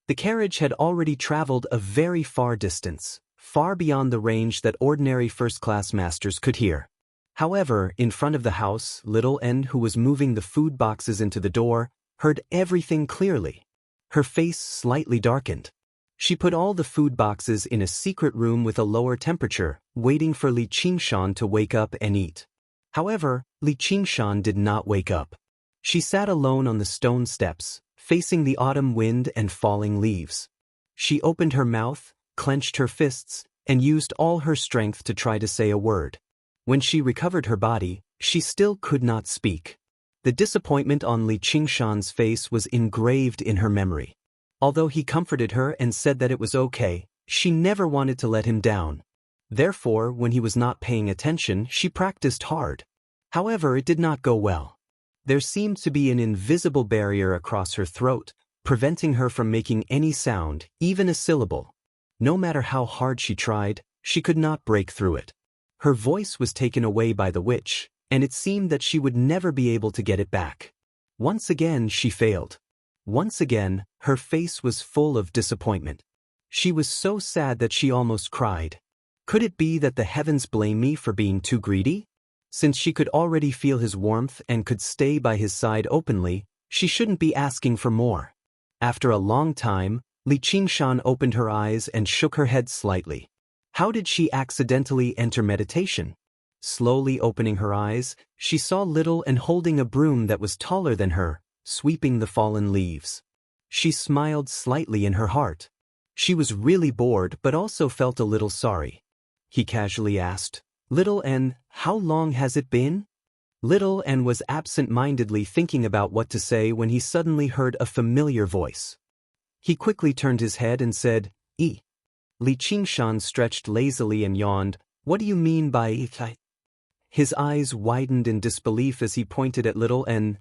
The carriage had already traveled a very far distance, far beyond the range that ordinary first-class masters could hear. However, in front of the house, little N, who was moving the food boxes into the door, heard everything clearly. Her face slightly darkened. She put all the food boxes in a secret room with a lower temperature, waiting for Li Qingshan to wake up and eat. However, Li Qingshan did not wake up. She sat alone on the stone steps, facing the autumn wind and falling leaves. She opened her mouth, clenched her fists, and used all her strength to try to say a word. When she recovered her body, she still could not speak. The disappointment on Li Qingshan's face was engraved in her memory. Although he comforted her and said that it was okay, she never wanted to let him down. Therefore, when he was not paying attention, she practiced hard. However, it did not go well. There seemed to be an invisible barrier across her throat, preventing her from making any sound, even a syllable. No matter how hard she tried, she could not break through it. Her voice was taken away by the witch, and it seemed that she would never be able to get it back. Once again, she failed. Once again, her face was full of disappointment. She was so sad that she almost cried. Could it be that the heavens blame me for being too greedy? Since she could already feel his warmth and could stay by his side openly, she shouldn't be asking for more. After a long time, Li Qingshan opened her eyes and shook her head slightly. How did she accidentally enter meditation? Slowly opening her eyes, she saw little N holding a broom that was taller than her, sweeping the fallen leaves. She smiled slightly in her heart. She was really bored but also felt a little sorry. He casually asked, "Little N, how long has it been?" Little N was absent-mindedly thinking about what to say when he suddenly heard a familiar voice. He quickly turned his head and said, "E." Li Qingshan stretched lazily and yawned. "What do you mean by I?" His eyes widened in disbelief as he pointed at little N.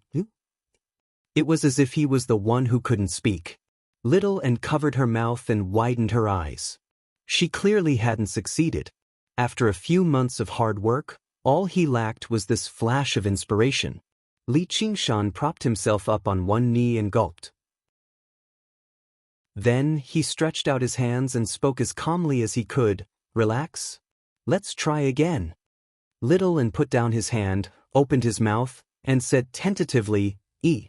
It was as if he was the one who couldn't speak. Little N covered her mouth and widened her eyes. She clearly hadn't succeeded. After a few months of hard work, all he lacked was this flash of inspiration. Li Qingshan propped himself up on one knee and gulped. Then he stretched out his hands and spoke as calmly as he could. "Relax. Let's try again." Little N put down his hand, opened his mouth, and said tentatively, "E."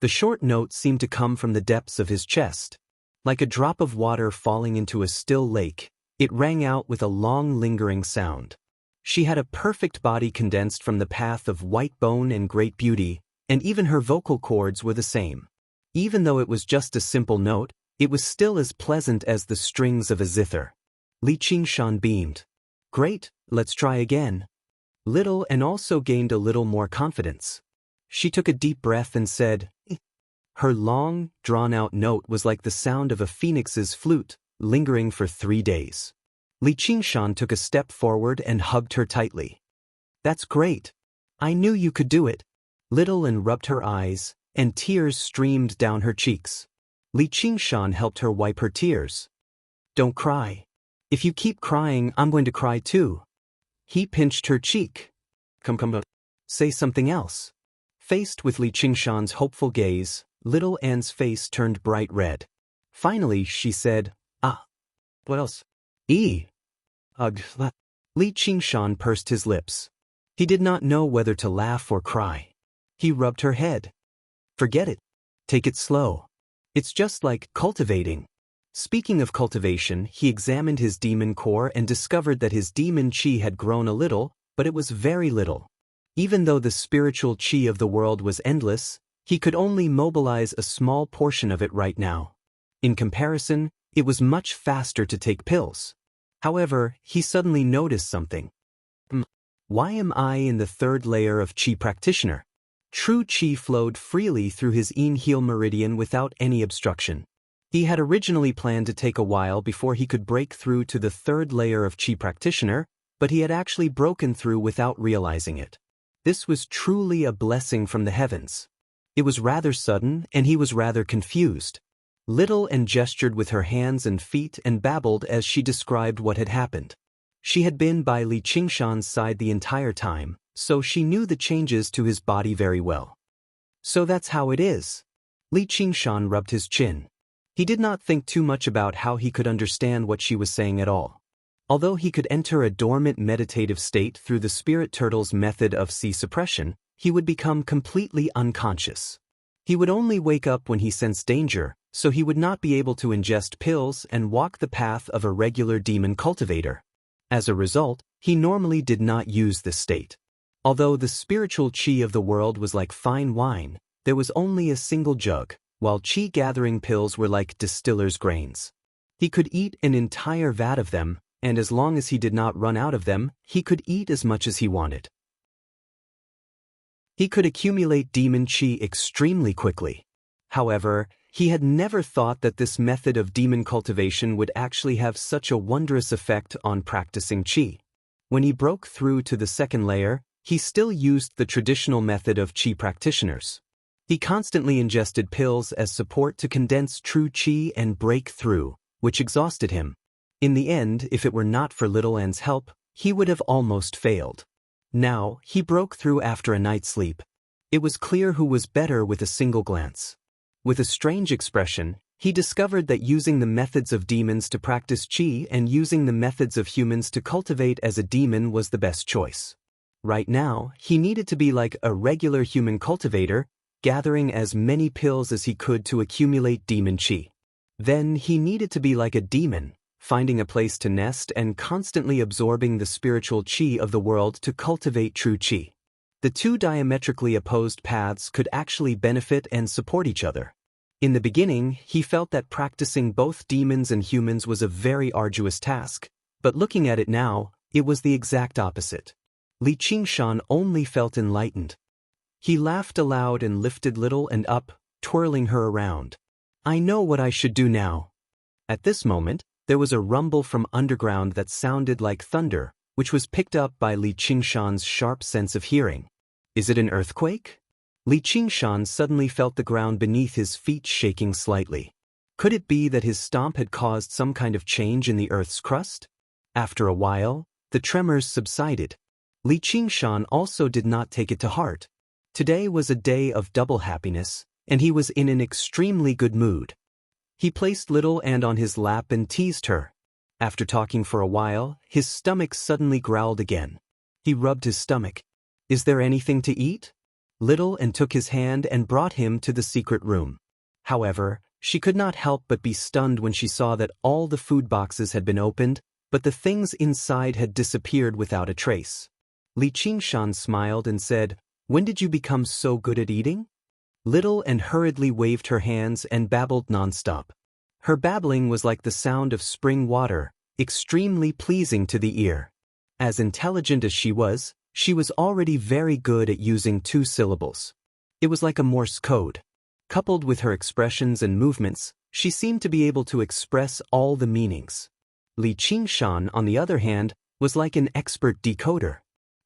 The short note seemed to come from the depths of his chest. Like a drop of water falling into a still lake, it rang out with a long lingering sound. She had a perfect body condensed from the path of white bone and great beauty, and even her vocal cords were the same. Even though it was just a simple note, it was still as pleasant as the strings of a zither. Li Qingshan beamed. "Great, let's try again." Little N also gained a little more confidence. She took a deep breath and said, "Eh." Her long, drawn-out note was like the sound of a phoenix's flute, lingering for 3 days. Li Qingshan took a step forward and hugged her tightly. "That's great. I knew you could do it." Little N rubbed her eyes, and tears streamed down her cheeks. Li Qingshan helped her wipe her tears. "Don't cry. If you keep crying, I'm going to cry too." He pinched her cheek. Come, say something else." Faced with Li Qingshan's hopeful gaze, little Anne's face turned bright red. Finally, she said, "Ah. What else?" "E." "Ugh." Li Qingshan pursed his lips. He did not know whether to laugh or cry. He rubbed her head. "Forget it. Take it slow. It's just like cultivating." Speaking of cultivation, he examined his demon core and discovered that his demon chi had grown a little, but it was very little. Even though the spiritual chi of the world was endless, he could only mobilize a small portion of it right now. In comparison, it was much faster to take pills. However, he suddenly noticed something. Why am I in the 3rd layer of chi practitioner? True chi flowed freely through his yin-heel meridian without any obstruction. He had originally planned to take a while before he could break through to the 3rd layer of chi practitioner, but he had actually broken through without realizing it. This was truly a blessing from the heavens. It was rather sudden, and he was rather confused. Little N gestured with her hands and feet and babbled as she described what had happened. She had been by Li Qingshan's side the entire time, so she knew the changes to his body very well. "So that's how it is." Li Qingshan rubbed his chin. He did not think too much about how he could understand what she was saying at all. Although he could enter a dormant meditative state through the spirit turtle's method of Qi suppression, he would become completely unconscious. He would only wake up when he sensed danger, so he would not be able to ingest pills and walk the path of a regular demon cultivator. As a result, he normally did not use this state. Although the spiritual qi of the world was like fine wine, there was only a single jug, while qi-gathering pills were like distiller's grains. He could eat an entire vat of them, and as long as he did not run out of them, he could eat as much as he wanted. He could accumulate demon qi extremely quickly. However, he had never thought that this method of demon cultivation would actually have such a wondrous effect on practicing qi. When he broke through to the second layer, he still used the traditional method of qi practitioners. He constantly ingested pills as support to condense true qi and break through, which exhausted him. In the end, if it were not for Little N's help, he would have almost failed. Now, he broke through after a night's sleep. It was clear who was better with a single glance. With a strange expression, he discovered that using the methods of demons to practice qi and using the methods of humans to cultivate as a demon was the best choice. Right now, he needed to be like a regular human cultivator, gathering as many pills as he could to accumulate demon qi. Then he needed to be like a demon, finding a place to nest and constantly absorbing the spiritual qi of the world to cultivate true qi. The two diametrically opposed paths could actually benefit and support each other. In the beginning, he felt that practicing both demons and humans was a very arduous task, but looking at it now, it was the exact opposite. Li Qingshan only felt enlightened. He laughed aloud and lifted Little and up, twirling her around. "I know what I should do now." At this moment, there was a rumble from underground that sounded like thunder, which was picked up by Li Qingshan's sharp sense of hearing. Is it an earthquake? Li Qingshan suddenly felt the ground beneath his feet shaking slightly. Could it be that his stomp had caused some kind of change in the earth's crust? After a while, the tremors subsided. Li Qingshan also did not take it to heart. Today was a day of double happiness, and he was in an extremely good mood. He placed Little Ant on his lap and teased her. After talking for a while, his stomach suddenly growled again. He rubbed his stomach. "Is there anything to eat?" Little Ant took his hand and brought him to the secret room. However, she could not help but be stunned when she saw that all the food boxes had been opened, but the things inside had disappeared without a trace. Li Qingshan smiled and said, "When did you become so good at eating?" Little Ant hurriedly waved her hands and babbled nonstop. Her babbling was like the sound of spring water, extremely pleasing to the ear. As intelligent as she was already very good at using 2 syllables. It was like a Morse code. Coupled with her expressions and movements, she seemed to be able to express all the meanings. Li Qingshan, on the other hand, was like an expert decoder.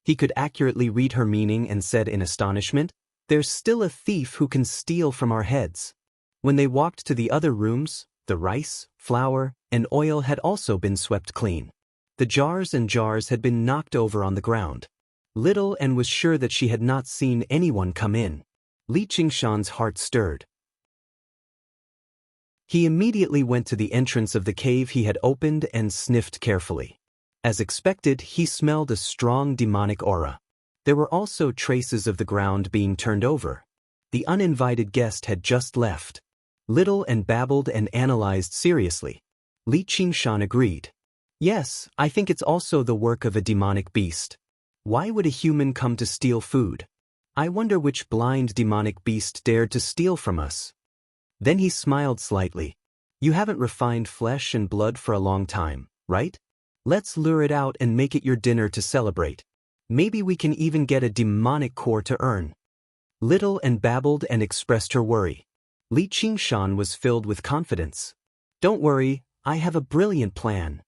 He could accurately read her meaning and said in astonishment, "There's still a thief who can steal from our heads." When they walked to the other rooms, the rice, flour, and oil had also been swept clean. The jars and jars had been knocked over on the ground. Little Ant was sure that she had not seen anyone come in. Li Qingshan's heart stirred. He immediately went to the entrance of the cave he had opened and sniffed carefully. As expected, he smelled a strong demonic aura. There were also traces of the ground being turned over. The uninvited guest had just left. Little Ant babbled and analyzed seriously. Li Qingshan agreed. "Yes, I think it's also the work of a demonic beast. Why would a human come to steal food? I wonder which blind demonic beast dared to steal from us." Then he smiled slightly. "You haven't refined flesh and blood for a long time, right? Let's lure it out and make it your dinner to celebrate. Maybe we can even get a demonic core to earn." Little Ant babbled and expressed her worry. Li Qingshan was filled with confidence. "Don't worry, I have a brilliant plan."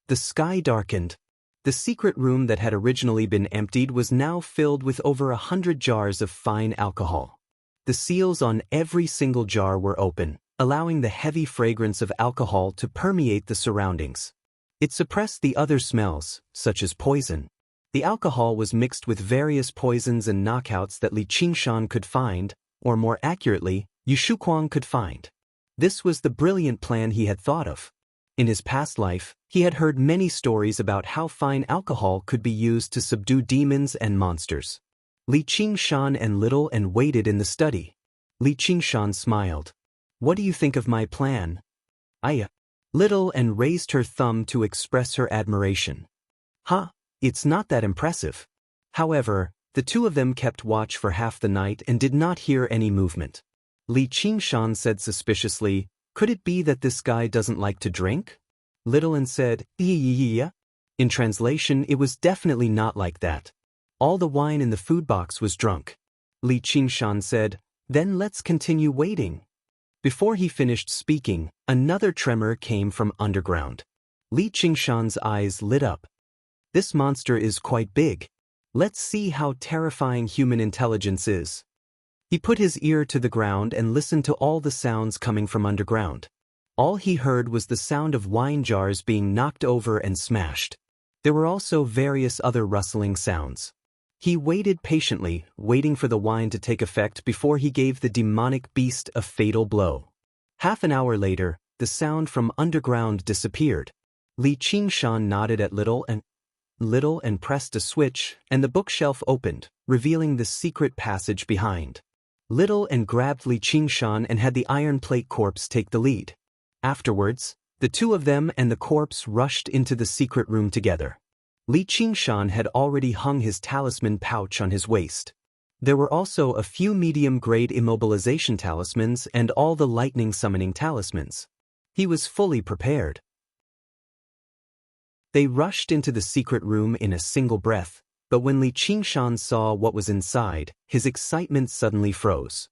The sky darkened. The secret room that had originally been emptied was now filled with over 100 jars of fine alcohol. The seals on every single jar were open, allowing the heavy fragrance of alcohol to permeate the surroundings. It suppressed the other smells, such as poison. The alcohol was mixed with various poisons and knockouts that Li Qingshan could find, or more accurately, Yu Shuquang could find. This was the brilliant plan he had thought of. In his past life, he had heard many stories about how fine alcohol could be used to subdue demons and monsters. Li Qingshan and Little and waited in the study. Li Qingshan smiled. "What do you think of my plan?" Little and raised her thumb to express her admiration. It's not that impressive." However, the two of them kept watch for half the night and did not hear any movement. Li Qingshan said suspiciously, "Could it be that this guy doesn't like to drink?" Little and said, "Yeah." In translation, it was definitely not like that. All the wine in the food box was drunk. Li Qingshan said, "Then let's continue waiting." Before he finished speaking, another tremor came from underground. Li Qingshan's eyes lit up. "This monster is quite big. Let's see how terrifying human intelligence is." He put his ear to the ground and listened to all the sounds coming from underground. All he heard was the sound of wine jars being knocked over and smashed. There were also various other rustling sounds. He waited patiently, waiting for the wine to take effect before he gave the demonic beast a fatal blow. Half an hour later, the sound from underground disappeared. Li Qingshan nodded at Little and pressed a switch, and the bookshelf opened, revealing the secret passage behind. Little and grabbed Li Qingshan and had the iron plate corpse take the lead. Afterwards, the two of them and the corpse rushed into the secret room together. Li Qingshan had already hung his talisman pouch on his waist. There were also a few medium-grade immobilization talismans and all the lightning summoning talismans. He was fully prepared. They rushed into the secret room in a single breath, but when Li Qingshan saw what was inside, his excitement suddenly froze.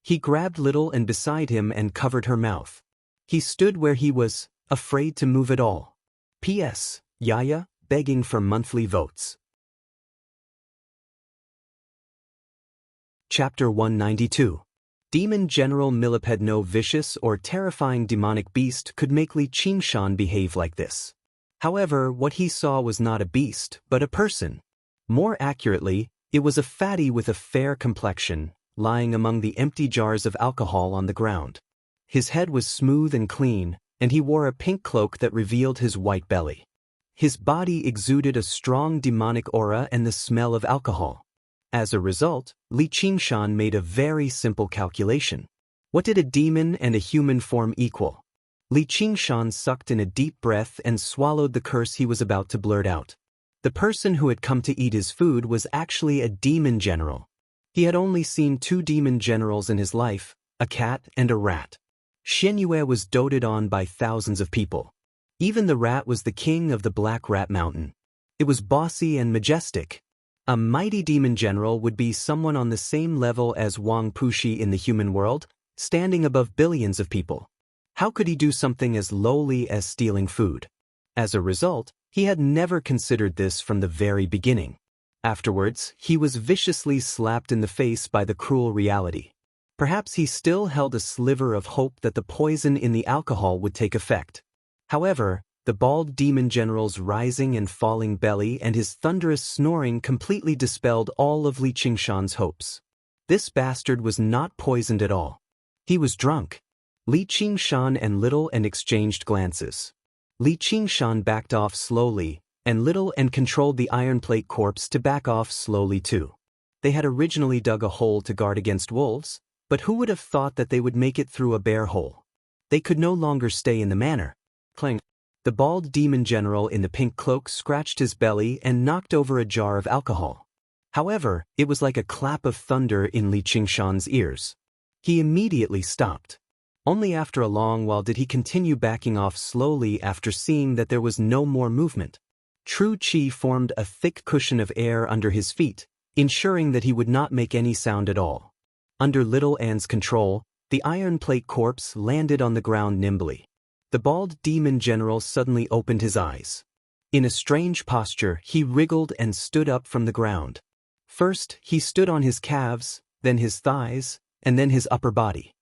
He grabbed Little and beside him and covered her mouth. He stood where he was, afraid to move at all. P.S. Yaya, begging for monthly votes. Chapter 192. Demon General Millipede. No vicious or terrifying demonic beast could make Li Qingshan behave like this. However, what he saw was not a beast, but a person. More accurately, it was a fatty with a fair complexion, lying among the empty jars of alcohol on the ground. His head was smooth and clean, and he wore a pink cloak that revealed his white belly. His body exuded a strong demonic aura and the smell of alcohol. As a result, Li Qingshan made a very simple calculation. What did a demon and a human form equal? Li Qingshan sucked in a deep breath and swallowed the curse he was about to blurt out. The person who had come to eat his food was actually a demon general. He had only seen two demon generals in his life, a cat and a rat. Xianxia was doted on by thousands of people. Even the rat was the king of the Black Rat Mountain. It was bossy and majestic. A mighty demon general would be someone on the same level as Wang Pushi in the human world, standing above billions of people. How could he do something as lowly as stealing food? As a result, he had never considered this from the very beginning. Afterwards, he was viciously slapped in the face by the cruel reality. Perhaps he still held a sliver of hope that the poison in the alcohol would take effect. However, the bald demon general's rising and falling belly and his thunderous snoring completely dispelled all of Li Qingshan's hopes. This bastard was not poisoned at all. He was drunk. Li Qingshan and Little and exchanged glances. Li Qingshan backed off slowly, and Little and controlled the iron plate corpse to back off slowly too. They had originally dug a hole to guard against wolves, but who would have thought that they would make it through a bare hole? They could no longer stay in the manor. Clang. The bald demon general in the pink cloak scratched his belly and knocked over a jar of alcohol. However, it was like a clap of thunder in Li Qingshan's ears. He immediately stopped. Only after a long while did he continue backing off slowly after seeing that there was no more movement. True Qi formed a thick cushion of air under his feet, ensuring that he would not make any sound at all. Under Little Anne's control, the iron plate corpse landed on the ground nimbly. The bald demon general suddenly opened his eyes. In a strange posture, he wriggled and stood up from the ground. First, he stood on his calves, then his thighs, and then his upper body.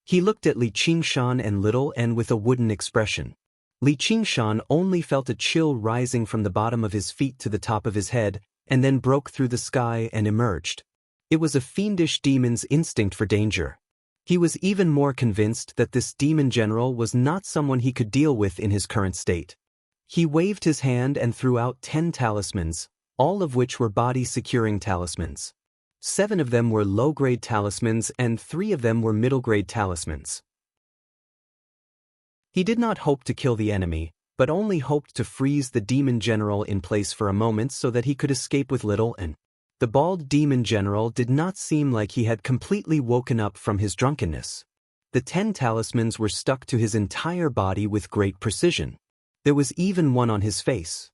He looked at Li Qingshan and Little and with a wooden expression. Li Qingshan only felt a chill rising from the bottom of his feet to the top of his head, and then broke through the sky and emerged. It was a fiendish demon's instinct for danger. He was even more convinced that this demon general was not someone he could deal with in his current state. He waved his hand and threw out 10 talismans, all of which were body-securing talismans. 7 of them were low-grade talismans and 3 of them were middle-grade talismans. He did not hope to kill the enemy, but only hoped to freeze the demon general in place for a moment so that he could escape with little and. The bald demon general did not seem like he had completely woken up from his drunkenness. The 10 talismans were stuck to his entire body with great precision. There was even one on his face.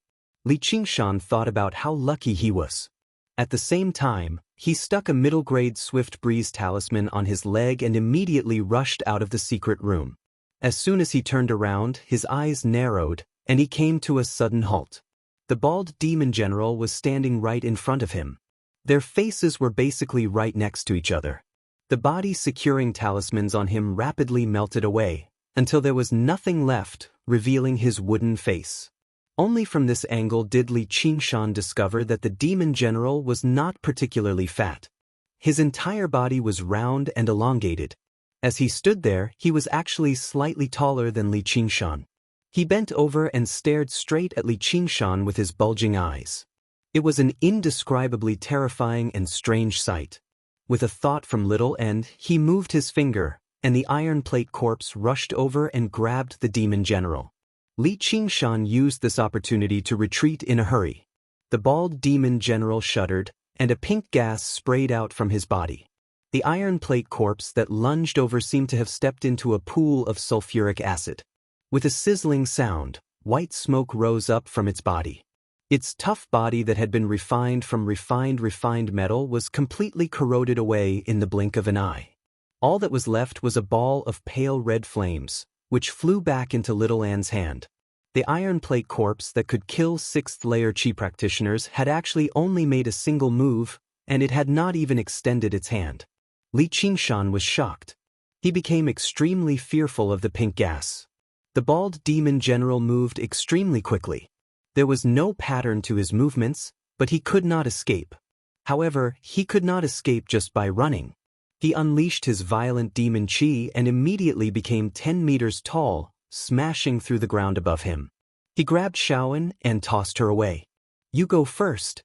Xianxia thought about how lucky he was. At the same time, he stuck a middle-grade Swift Breeze talisman on his leg and immediately rushed out of the secret room. As soon as he turned around, his eyes narrowed, and he came to a sudden halt. The bald demon general was standing right in front of him. Their faces were basically right next to each other. The body-securing talismans on him rapidly melted away, until there was nothing left, revealing his wooden face. Only from this angle did Xianxia discover that the demon general was not particularly fat. His entire body was round and elongated. As he stood there, he was actually slightly taller than Xianxia. He bent over and stared straight at Xianxia with his bulging eyes. It was an indescribably terrifying and strange sight. With a thought from little end, he moved his finger, and the iron plate corpse rushed over and grabbed the demon general. Xianxia used this opportunity to retreat in a hurry. The bald demon general shuddered, and a pink gas sprayed out from his body. The iron plate corpse that lunged over seemed to have stepped into a pool of sulfuric acid. With a sizzling sound, white smoke rose up from its body. Its tough body that had been refined from refined metal was completely corroded away in the blink of an eye. All that was left was a ball of pale red flames, which flew back into Little Anne's hand. The iron plate corpse that could kill 6th-layer Qi practitioners had actually only made a single move, and it had not even extended its hand. Xianxia was shocked. He became extremely fearful of the pink gas. The bald demon general moved extremely quickly. There was no pattern to his movements, but he could not escape. However, he could not escape just by running. He unleashed his violent demon qi and immediately became 10 meters tall, smashing through the ground above him. He grabbed Xiaoan and tossed her away. "You go first."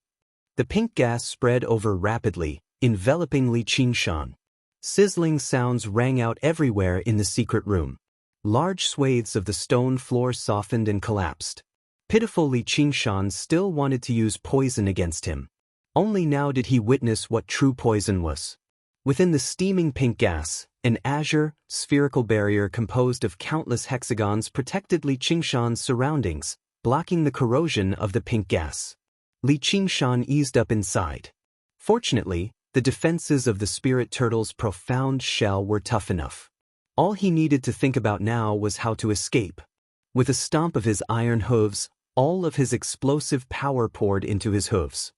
The pink gas spread over rapidly, enveloping Xianxia. Sizzling sounds rang out everywhere in the secret room. Large swathes of the stone floor softened and collapsed. Pitiful Xianxia still wanted to use poison against him. Only now did he witness what true poison was. Within the steaming pink gas, an azure, spherical barrier composed of countless hexagons protected Xianxia's surroundings, blocking the corrosion of the pink gas. Xianxia eased up inside. Fortunately, the defenses of the spirit turtle's profound shell were tough enough. All he needed to think about now was how to escape. With a stomp of his iron hooves, all of his explosive power poured into his hooves.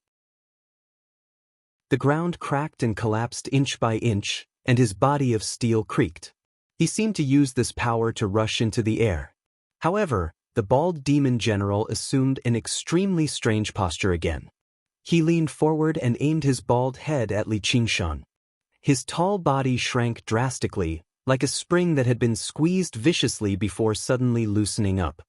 The ground cracked and collapsed inch by inch, and his body of steel creaked. He seemed to use this power to rush into the air. However, the bald demon general assumed an extremely strange posture again. He leaned forward and aimed his bald head at Xianxia. His tall body shrank drastically, like a spring that had been squeezed viciously before suddenly loosening up.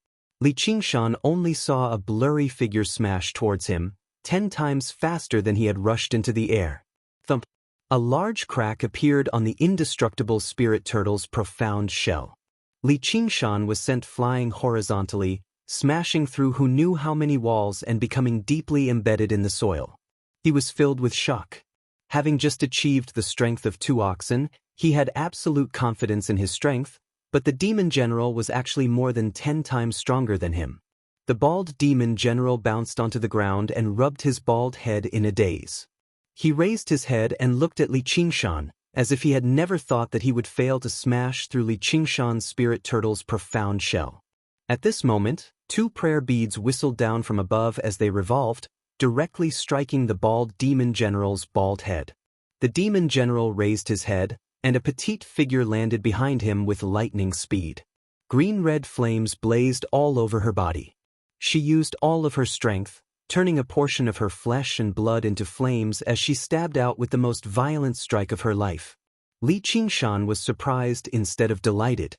Xianxia only saw a blurry figure smash towards him, 10 times faster than he had rushed into the air. Thump! A large crack appeared on the indestructible spirit turtle's profound shell. Xianxia was sent flying horizontally, smashing through who knew how many walls and becoming deeply embedded in the soil. He was filled with shock. Having just achieved the strength of 2 oxen, he had absolute confidence in his strength, but the demon general was actually more than 10 times stronger than him. The bald demon general bounced onto the ground and rubbed his bald head in a daze. He raised his head and looked at Xianxia, as if he had never thought that he would fail to smash through Xianxia's spirit turtle's profound shell. At this moment, 2 prayer beads whistled down from above as they revolved, directly striking the bald demon general's bald head. The demon general raised his head, and a petite figure landed behind him with lightning speed. Green-red flames blazed all over her body. She used all of her strength, turning a portion of her flesh and blood into flames as she stabbed out with the most violent strike of her life. Li Qingshan was surprised instead of delighted.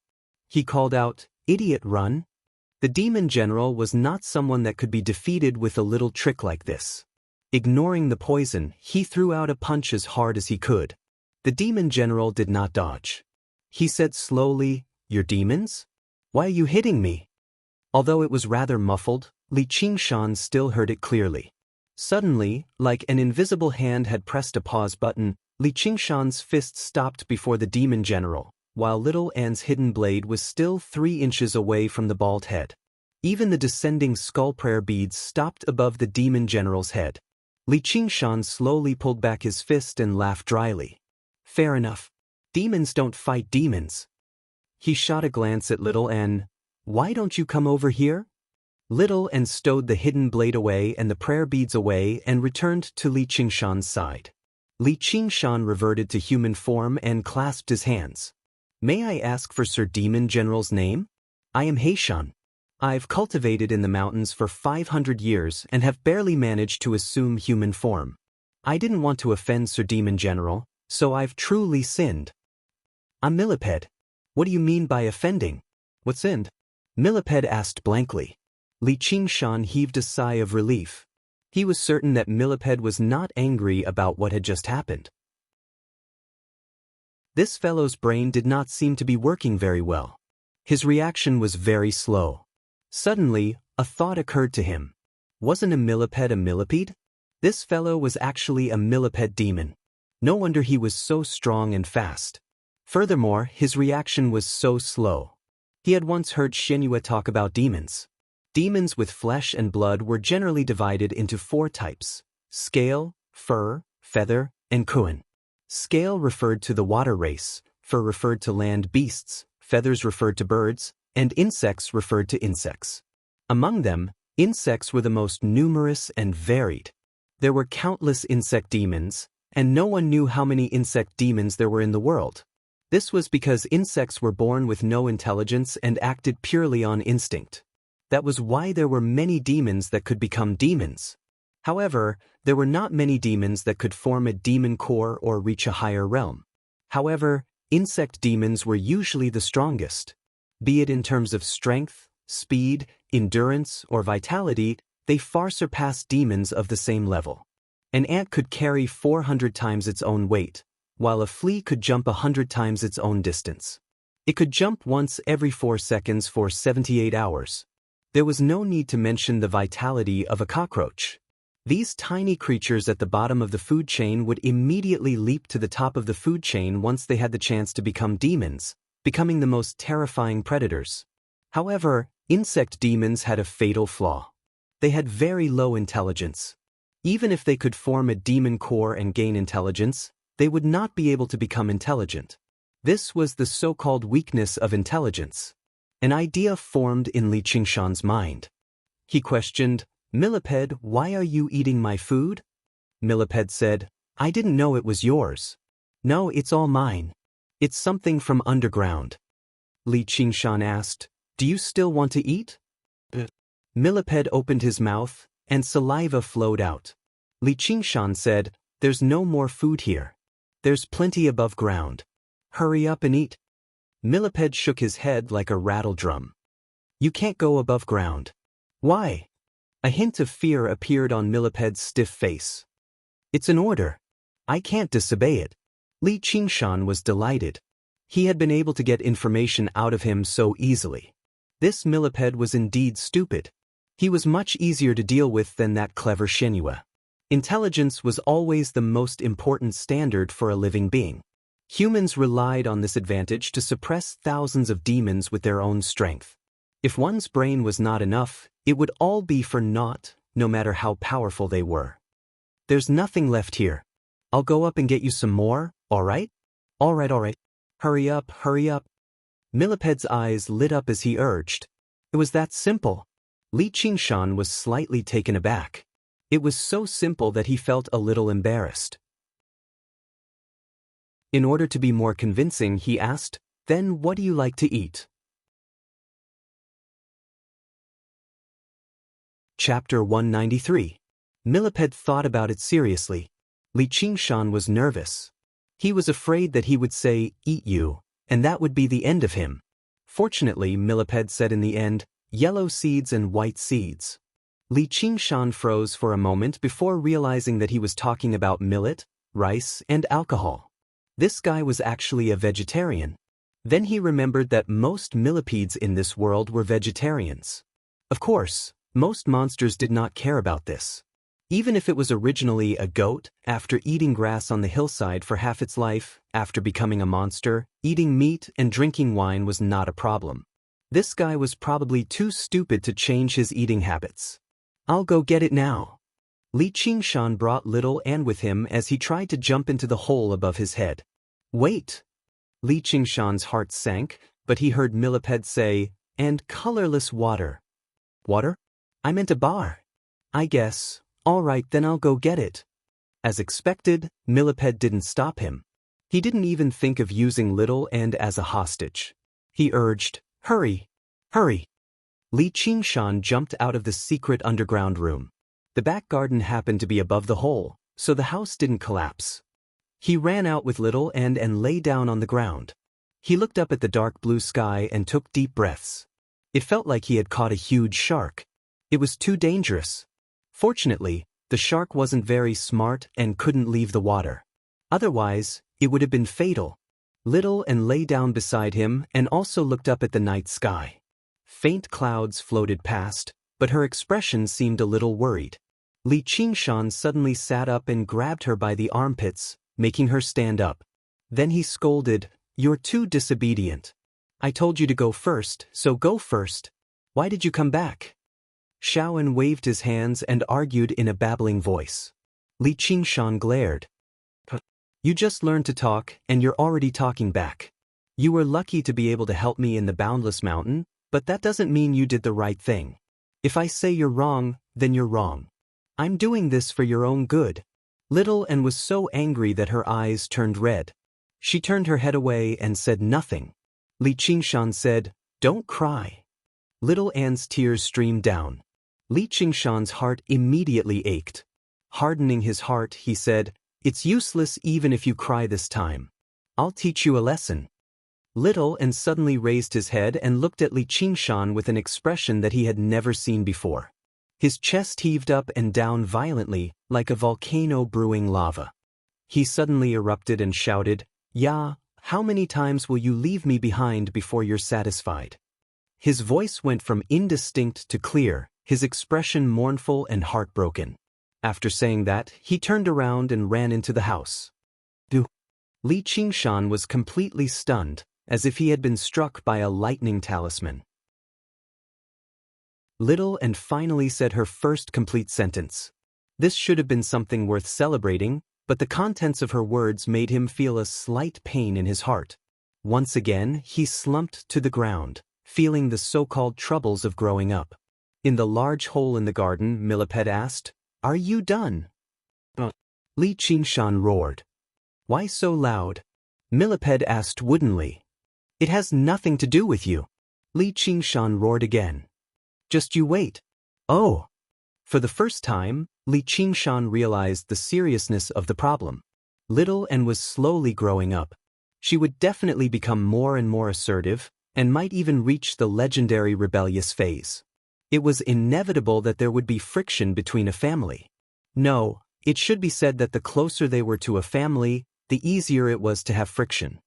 He called out, "Idiot, run!" The demon general was not someone that could be defeated with a little trick like this. Ignoring the poison, he threw out a punch as hard as he could. The demon general did not dodge. He said slowly, "Your demons? Why are you hitting me?" Although it was rather muffled, Li Qingshan still heard it clearly. Suddenly, like an invisible hand had pressed a pause button, Li Qingshan's fist stopped before the demon general, while Little An's hidden blade was still 3 inches away from the bald head. Even the descending skull prayer beads stopped above the demon general's head. Li Qingshan slowly pulled back his fist and laughed dryly. "Fair enough. Demons don't fight demons." He shot a glance at Little An. "Why don't you come over here?" Little An stowed the hidden blade away and the prayer beads away and returned to Li Qingshan's side. Li Qingshan reverted to human form and clasped his hands. "May I ask for Sir Demon General's name? I am Heishan. I've cultivated in the mountains for 500 years and have barely managed to assume human form. I didn't want to offend Sir Demon General, so I've truly sinned." "I'm Millipede. What do you mean by offending?" "What sinned?" Millipede asked blankly. Li Qingshan heaved a sigh of relief. He was certain that Millipede was not angry about what had just happened. This fellow's brain did not seem to be working very well. His reaction was very slow. Suddenly, a thought occurred to him. Wasn't a millipede? This fellow was actually a millipede demon. No wonder he was so strong and fast. Furthermore, his reaction was so slow. He had once heard Xianxia talk about demons. Demons with flesh and blood were generally divided into 4 types: scale, fur, feather, and kuan. Scale referred to the water race, fur referred to land beasts, feathers referred to birds, and insects referred to insects. Among them, insects were the most numerous and varied. There were countless insect demons, and no one knew how many insect demons there were in the world. This was because insects were born with no intelligence and acted purely on instinct. That was why there were many demons that could become demons. However, there were not many demons that could form a demon core or reach a higher realm. However, insect demons were usually the strongest. Be it in terms of strength, speed, endurance, or vitality, they far surpassed demons of the same level. An ant could carry 400 times its own weight, while a flea could jump 100 times its own distance. It could jump once every 4 seconds for 78 hours. There was no need to mention the vitality of a cockroach. These tiny creatures at the bottom of the food chain would immediately leap to the top of the food chain once they had the chance to become demons, becoming the most terrifying predators. However, insect demons had a fatal flaw. They had very low intelligence. Even if they could form a demon core and gain intelligence, they would not be able to become intelligent. This was the so-called weakness of intelligence. An idea formed in Li Qingshan's mind. He questioned, "Millipede, why are you eating my food?" Millipede said, "I didn't know it was yours." "No, it's all mine. It's something from underground." Li Qingshan asked, "Do you still want to eat?" Millipede opened his mouth, and saliva flowed out. Li Qingshan said, "There's no more food here. There's plenty above ground. Hurry up and eat." Millipede shook his head like a rattle drum. "You can't go above ground." "Why?" A hint of fear appeared on Millipede's stiff face. "It's an order. I can't disobey it." Li Qingshan was delighted. He had been able to get information out of him so easily. This Millipede was indeed stupid. He was much easier to deal with than that clever Xianxia. Intelligence was always the most important standard for a living being. Humans relied on this advantage to suppress thousands of demons with their own strength. If one's brain was not enough, it would all be for naught, no matter how powerful they were. "There's nothing left here. I'll go up and get you some more, all right?" All right. Hurry up, hurry up." Millipede's eyes lit up as he urged. It was that simple. Li Qingshan was slightly taken aback. It was so simple that he felt a little embarrassed. In order to be more convincing, he asked, "Then what do you like to eat?" Chapter 193. Millipede thought about it seriously. Li Qingshan was nervous. He was afraid that he would say, "Eat you," and that would be the end of him. Fortunately, Millipede said in the end, "Yellow seeds and white seeds." Li Qingshan froze for a moment before realizing that he was talking about millet, rice, and alcohol. This guy was actually a vegetarian. Then he remembered that most millipedes in this world were vegetarians. Of course, most monsters did not care about this. Even if it was originally a goat, after eating grass on the hillside for half its life, after becoming a monster, eating meat and drinking wine was not a problem. This guy was probably too stupid to change his eating habits. "I'll go get it now." Li Qingshan brought little Anne with him as he tried to jump into the hole above his head. "Wait!" Li Qingshan's heart sank, but he heard Millipede say, "And colorless water." "Water? I meant a bar." "I guess. All right, then I'll go get it." As expected, Millipede didn't stop him. He didn't even think of using little Anne as a hostage. He urged, "Hurry! Hurry!" Li Qingshan jumped out of the secret underground room. The back garden happened to be above the hole, so the house didn't collapse. He ran out with little Anne and lay down on the ground. He looked up at the dark blue sky and took deep breaths. It felt like he had caught a huge shark. It was too dangerous. Fortunately, the shark wasn't very smart and couldn't leave the water. Otherwise, it would have been fatal. Little Anne lay down beside him and also looked up at the night sky. Faint clouds floated past, but her expression seemed a little worried. Li Qingshan suddenly sat up and grabbed her by the armpits, making her stand up. Then he scolded, "You're too disobedient. I told you to go first, so go first. Why did you come back?" Xiaoan waved his hands and argued in a babbling voice. Li Qingshan glared. "You just learned to talk, and you're already talking back. You were lucky to be able to help me in the Boundless Mountain, but that doesn't mean you did the right thing. If I say you're wrong, then you're wrong. I'm doing this for your own good." Little Anne was so angry that her eyes turned red. She turned her head away and said nothing. Li Qingshan said, "Don't cry." Little Anne's tears streamed down. Li Qingshan's heart immediately ached. Hardening his heart, he said, "It's useless even if you cry this time. I'll teach you a lesson." Little Anne suddenly raised his head and looked at Li Qingshan with an expression that he had never seen before. His chest heaved up and down violently, like a volcano brewing lava. He suddenly erupted and shouted, "Ya, how many times will you leave me behind before you're satisfied?" His voice went from indistinct to clear, his expression mournful and heartbroken. After saying that, he turned around and ran into the house. Li Qingshan was completely stunned, as if he had been struck by a lightning talisman. Little Anne finally said her first complete sentence. This should have been something worth celebrating, but the contents of her words made him feel a slight pain in his heart. Once again, he slumped to the ground, feeling the so-called troubles of growing up. In the large hole in the garden, Millipede asked, "Are you done?" Li Qingshan roared. "Why so loud?" Millipede asked woodenly. "It has nothing to do with you." Li Qingshan roared again. "Just you wait." "Oh." For the first time, Li Qingshan realized the seriousness of the problem. Little Anne was slowly growing up. She would definitely become more and more assertive, and might even reach the legendary rebellious phase. It was inevitable that there would be friction between a family. No, it should be said that the closer they were to a family, the easier it was to have friction.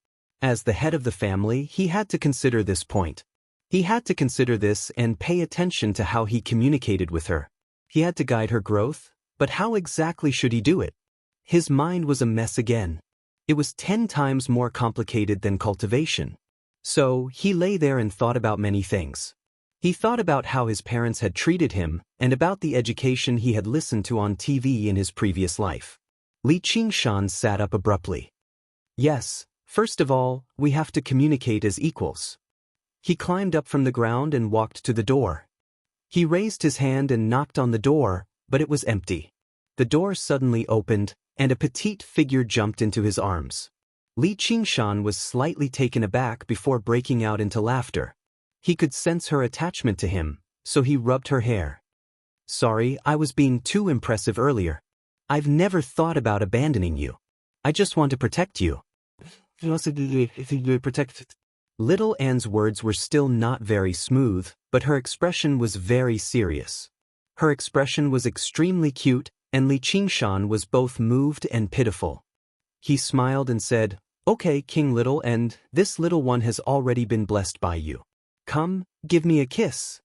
As the head of the family, he had to consider this point. He had to consider this and pay attention to how he communicated with her. He had to guide her growth, but how exactly should he do it? His mind was a mess again. It was 10 times more complicated than cultivation. So, he lay there and thought about many things. He thought about how his parents had treated him, and about the education he had listened to on TV in his previous life. Li Qingshan sat up abruptly. "Yes, first of all, we have to communicate as equals." He climbed up from the ground and walked to the door. He raised his hand and knocked on the door, but it was empty. The door suddenly opened, and a petite figure jumped into his arms. Li Qingshan was slightly taken aback before breaking out into laughter. He could sense her attachment to him, so he rubbed her hair. "Sorry, I was being too impressive earlier. I've never thought about abandoning you." I just want to protect you. Protect. Little Anne's words were still not very smooth, but her expression was very serious. Her expression was extremely cute, and Li Qingshan was both moved and pitiful. He smiled and said, "Okay, King Little, and this little one has already been blessed by you. Come, give me a kiss."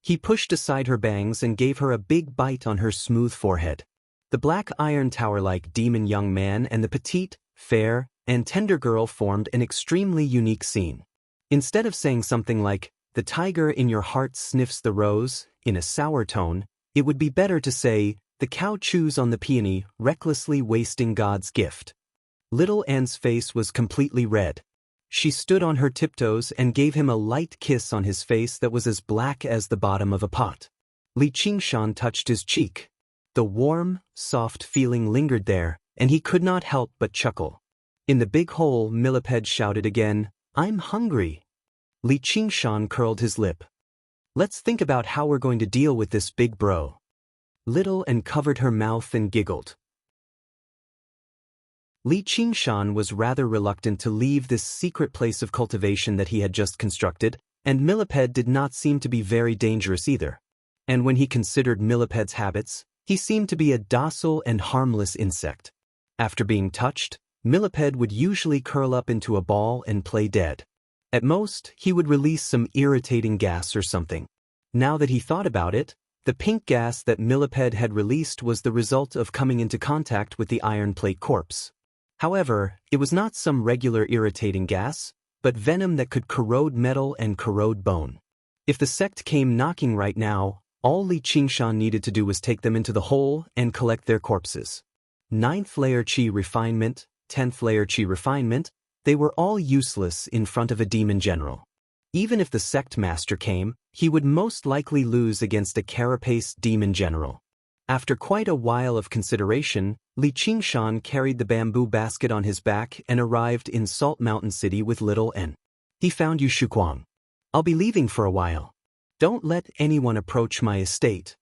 He pushed aside her bangs and gave her a big bite on her smooth forehead. The black iron tower-like demon young man and the petite, fair, and tender girl formed an extremely unique scene. Instead of saying something like, "The tiger in your heart sniffs the rose," in a sour tone, it would be better to say, "The cow chews on the peony, recklessly wasting God's gift." Little Anne's face was completely red. She stood on her tiptoes and gave him a light kiss on his face that was as black as the bottom of a pot. Li Qingshan touched his cheek. The warm, soft feeling lingered there, and he could not help but chuckle. In the big hole, Millipede shouted again, "I'm hungry." Li Qingshan curled his lip. "Let's think about how we're going to deal with this big bro." Little Anne covered her mouth and giggled. Li Qingshan was rather reluctant to leave this secret place of cultivation that he had just constructed, and Millipede did not seem to be very dangerous either. And when he considered Millipede's habits, he seemed to be a docile and harmless insect. After being touched, Millipede would usually curl up into a ball and play dead. At most, he would release some irritating gas or something. Now that he thought about it, the pink gas that Millipede had released was the result of coming into contact with the iron plate corpse. However, it was not some regular irritating gas, but venom that could corrode metal and corrode bone. If the sect came knocking right now, all Li Qingshan needed to do was take them into the hole and collect their corpses. 9th layer Qi refinement, 10th layer Qi refinement, they were all useless in front of a demon general. Even if the sect master came, he would most likely lose against a carapace demon general. After quite a while of consideration, Li Qingshan carried the bamboo basket on his back and arrived in Salt Mountain City with Little N. He found Yu Shuquang. "I'll be leaving for a while. Don't let anyone approach my estate."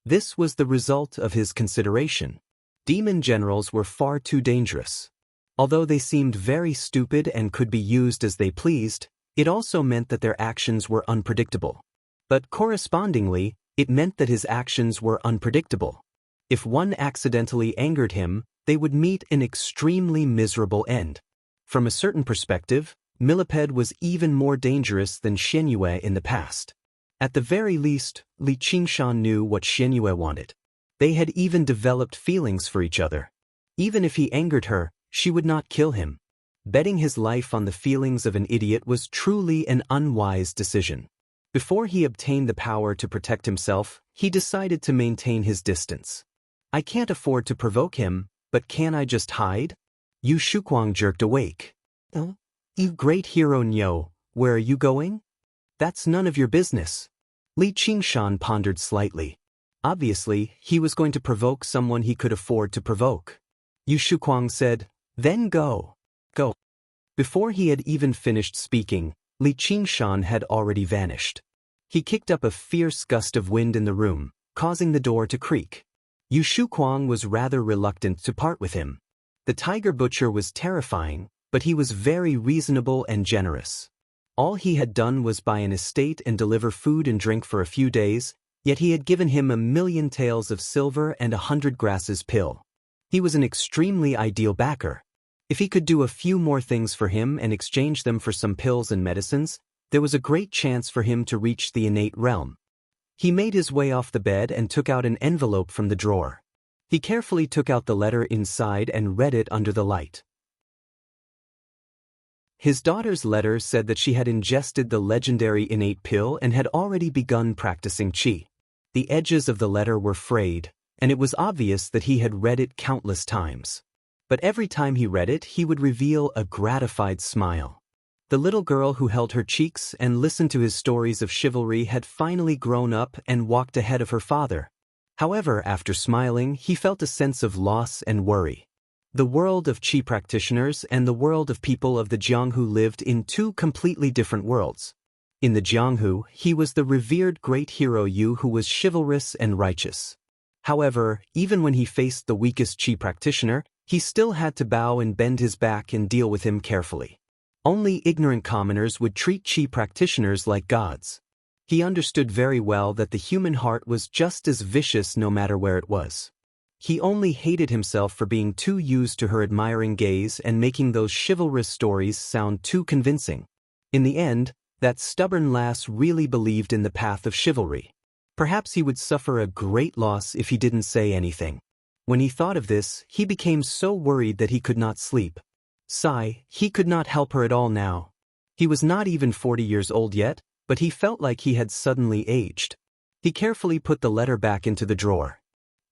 This was the result of his consideration. Demon generals were far too dangerous. Although they seemed very stupid and could be used as they pleased, it also meant that their actions were unpredictable. But correspondingly, it meant that his actions were unpredictable. If one accidentally angered him, they would meet an extremely miserable end. From a certain perspective, Millipede was even more dangerous than Xianxia in the past. At the very least, Li Qingshan knew what Xianxia wanted. They had even developed feelings for each other. Even if he angered her, she would not kill him. Betting his life on the feelings of an idiot was truly an unwise decision. Before he obtained the power to protect himself, he decided to maintain his distance. "I can't afford to provoke him, but can I just hide?" Yu Shuquang jerked awake. "Oh, you great hero Nyo, where are you going?" "That's none of your business." Li Qingshan pondered slightly. Obviously, he was going to provoke someone he could afford to provoke. Yu Shuquang said, "Then go. Go." Before he had even finished speaking, Li Qingshan had already vanished. He kicked up a fierce gust of wind in the room, causing the door to creak. Yu Shuquang was rather reluctant to part with him. The tiger butcher was terrifying, but he was very reasonable and generous. All he had done was buy an estate and deliver food and drink for a few days, yet he had given him 1,000,000 taels of silver and 100 grasses pill. He was an extremely ideal backer. If he could do a few more things for him and exchange them for some pills and medicines, there was a great chance for him to reach the innate realm. He made his way off the bed and took out an envelope from the drawer. He carefully took out the letter inside and read it under the light. His daughter's letter said that she had ingested the legendary innate pill and had already begun practicing qi. The edges of the letter were frayed, and it was obvious that he had read it countless times. But every time he read it, he would reveal a gratified smile. The little girl who held her cheeks and listened to his stories of chivalry had finally grown up and walked ahead of her father. However, after smiling, he felt a sense of loss and worry. The world of qi practitioners and the world of people of the Jianghu lived in two completely different worlds. In the Jianghu, he was the revered great hero Yu who was chivalrous and righteous. However, even when he faced the weakest qi practitioner, He still had to bow and bend his back and deal with him carefully. Only ignorant commoners would treat qi practitioners like gods. He understood very well that the human heart was just as vicious no matter where it was. He only hated himself for being too used to her admiring gaze and making those chivalrous stories sound too convincing. In the end, that stubborn lass really believed in the path of chivalry. Perhaps he would suffer a great loss if he didn't say anything. When he thought of this, he became so worried that he could not sleep. Sigh, he could not help her at all now. He was not even 40 years old yet, but he felt like he had suddenly aged. He carefully put the letter back into the drawer.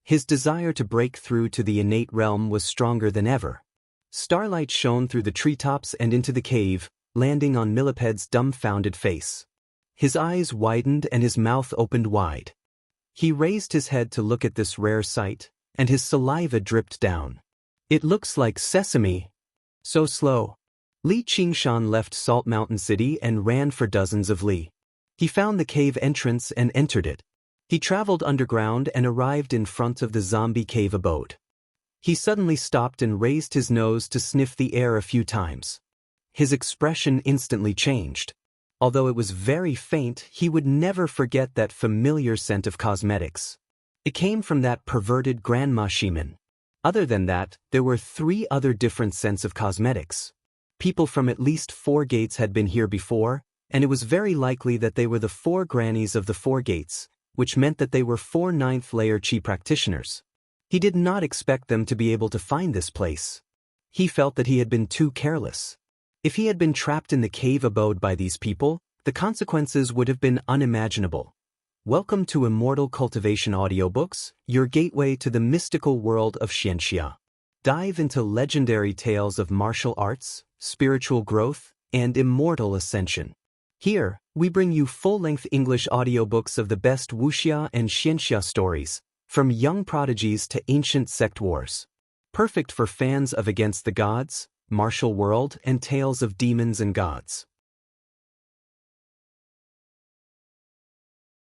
His desire to break through to the innate realm was stronger than ever. Starlight shone through the treetops and into the cave, landing on Milliped's dumbfounded face. His eyes widened and his mouth opened wide. He raised his head to look at this rare sight, and his saliva dripped down. It looks like sesame. So slow. Li Qingshan left Salt Mountain City and ran for dozens of li. He found the cave entrance and entered it. He traveled underground and arrived in front of the zombie cave abode. He suddenly stopped and raised his nose to sniff the air a few times. His expression instantly changed. Although it was very faint, he would never forget that familiar scent of cosmetics. It came from that perverted grandma Shiman. Other than that, there were 3 other different scents of cosmetics. People from at least 4 gates had been here before, and it was very likely that they were the 4 grannies of the 4 gates, which meant that they were 4 ninth-layer qi practitioners. He did not expect them to be able to find this place. He felt that he had been too careless. If he had been trapped in the cave abode by these people, the consequences would have been unimaginable. Welcome to Immortal Cultivation Audiobooks, your gateway to the mystical world of Xianxia. Dive into legendary tales of martial arts, spiritual growth, and immortal ascension. Here, we bring you full-length English audiobooks of the best Wuxia and Xianxia stories, from young prodigies to ancient sect wars. Perfect for fans of Against the Gods, Martial World, and tales of demons and gods.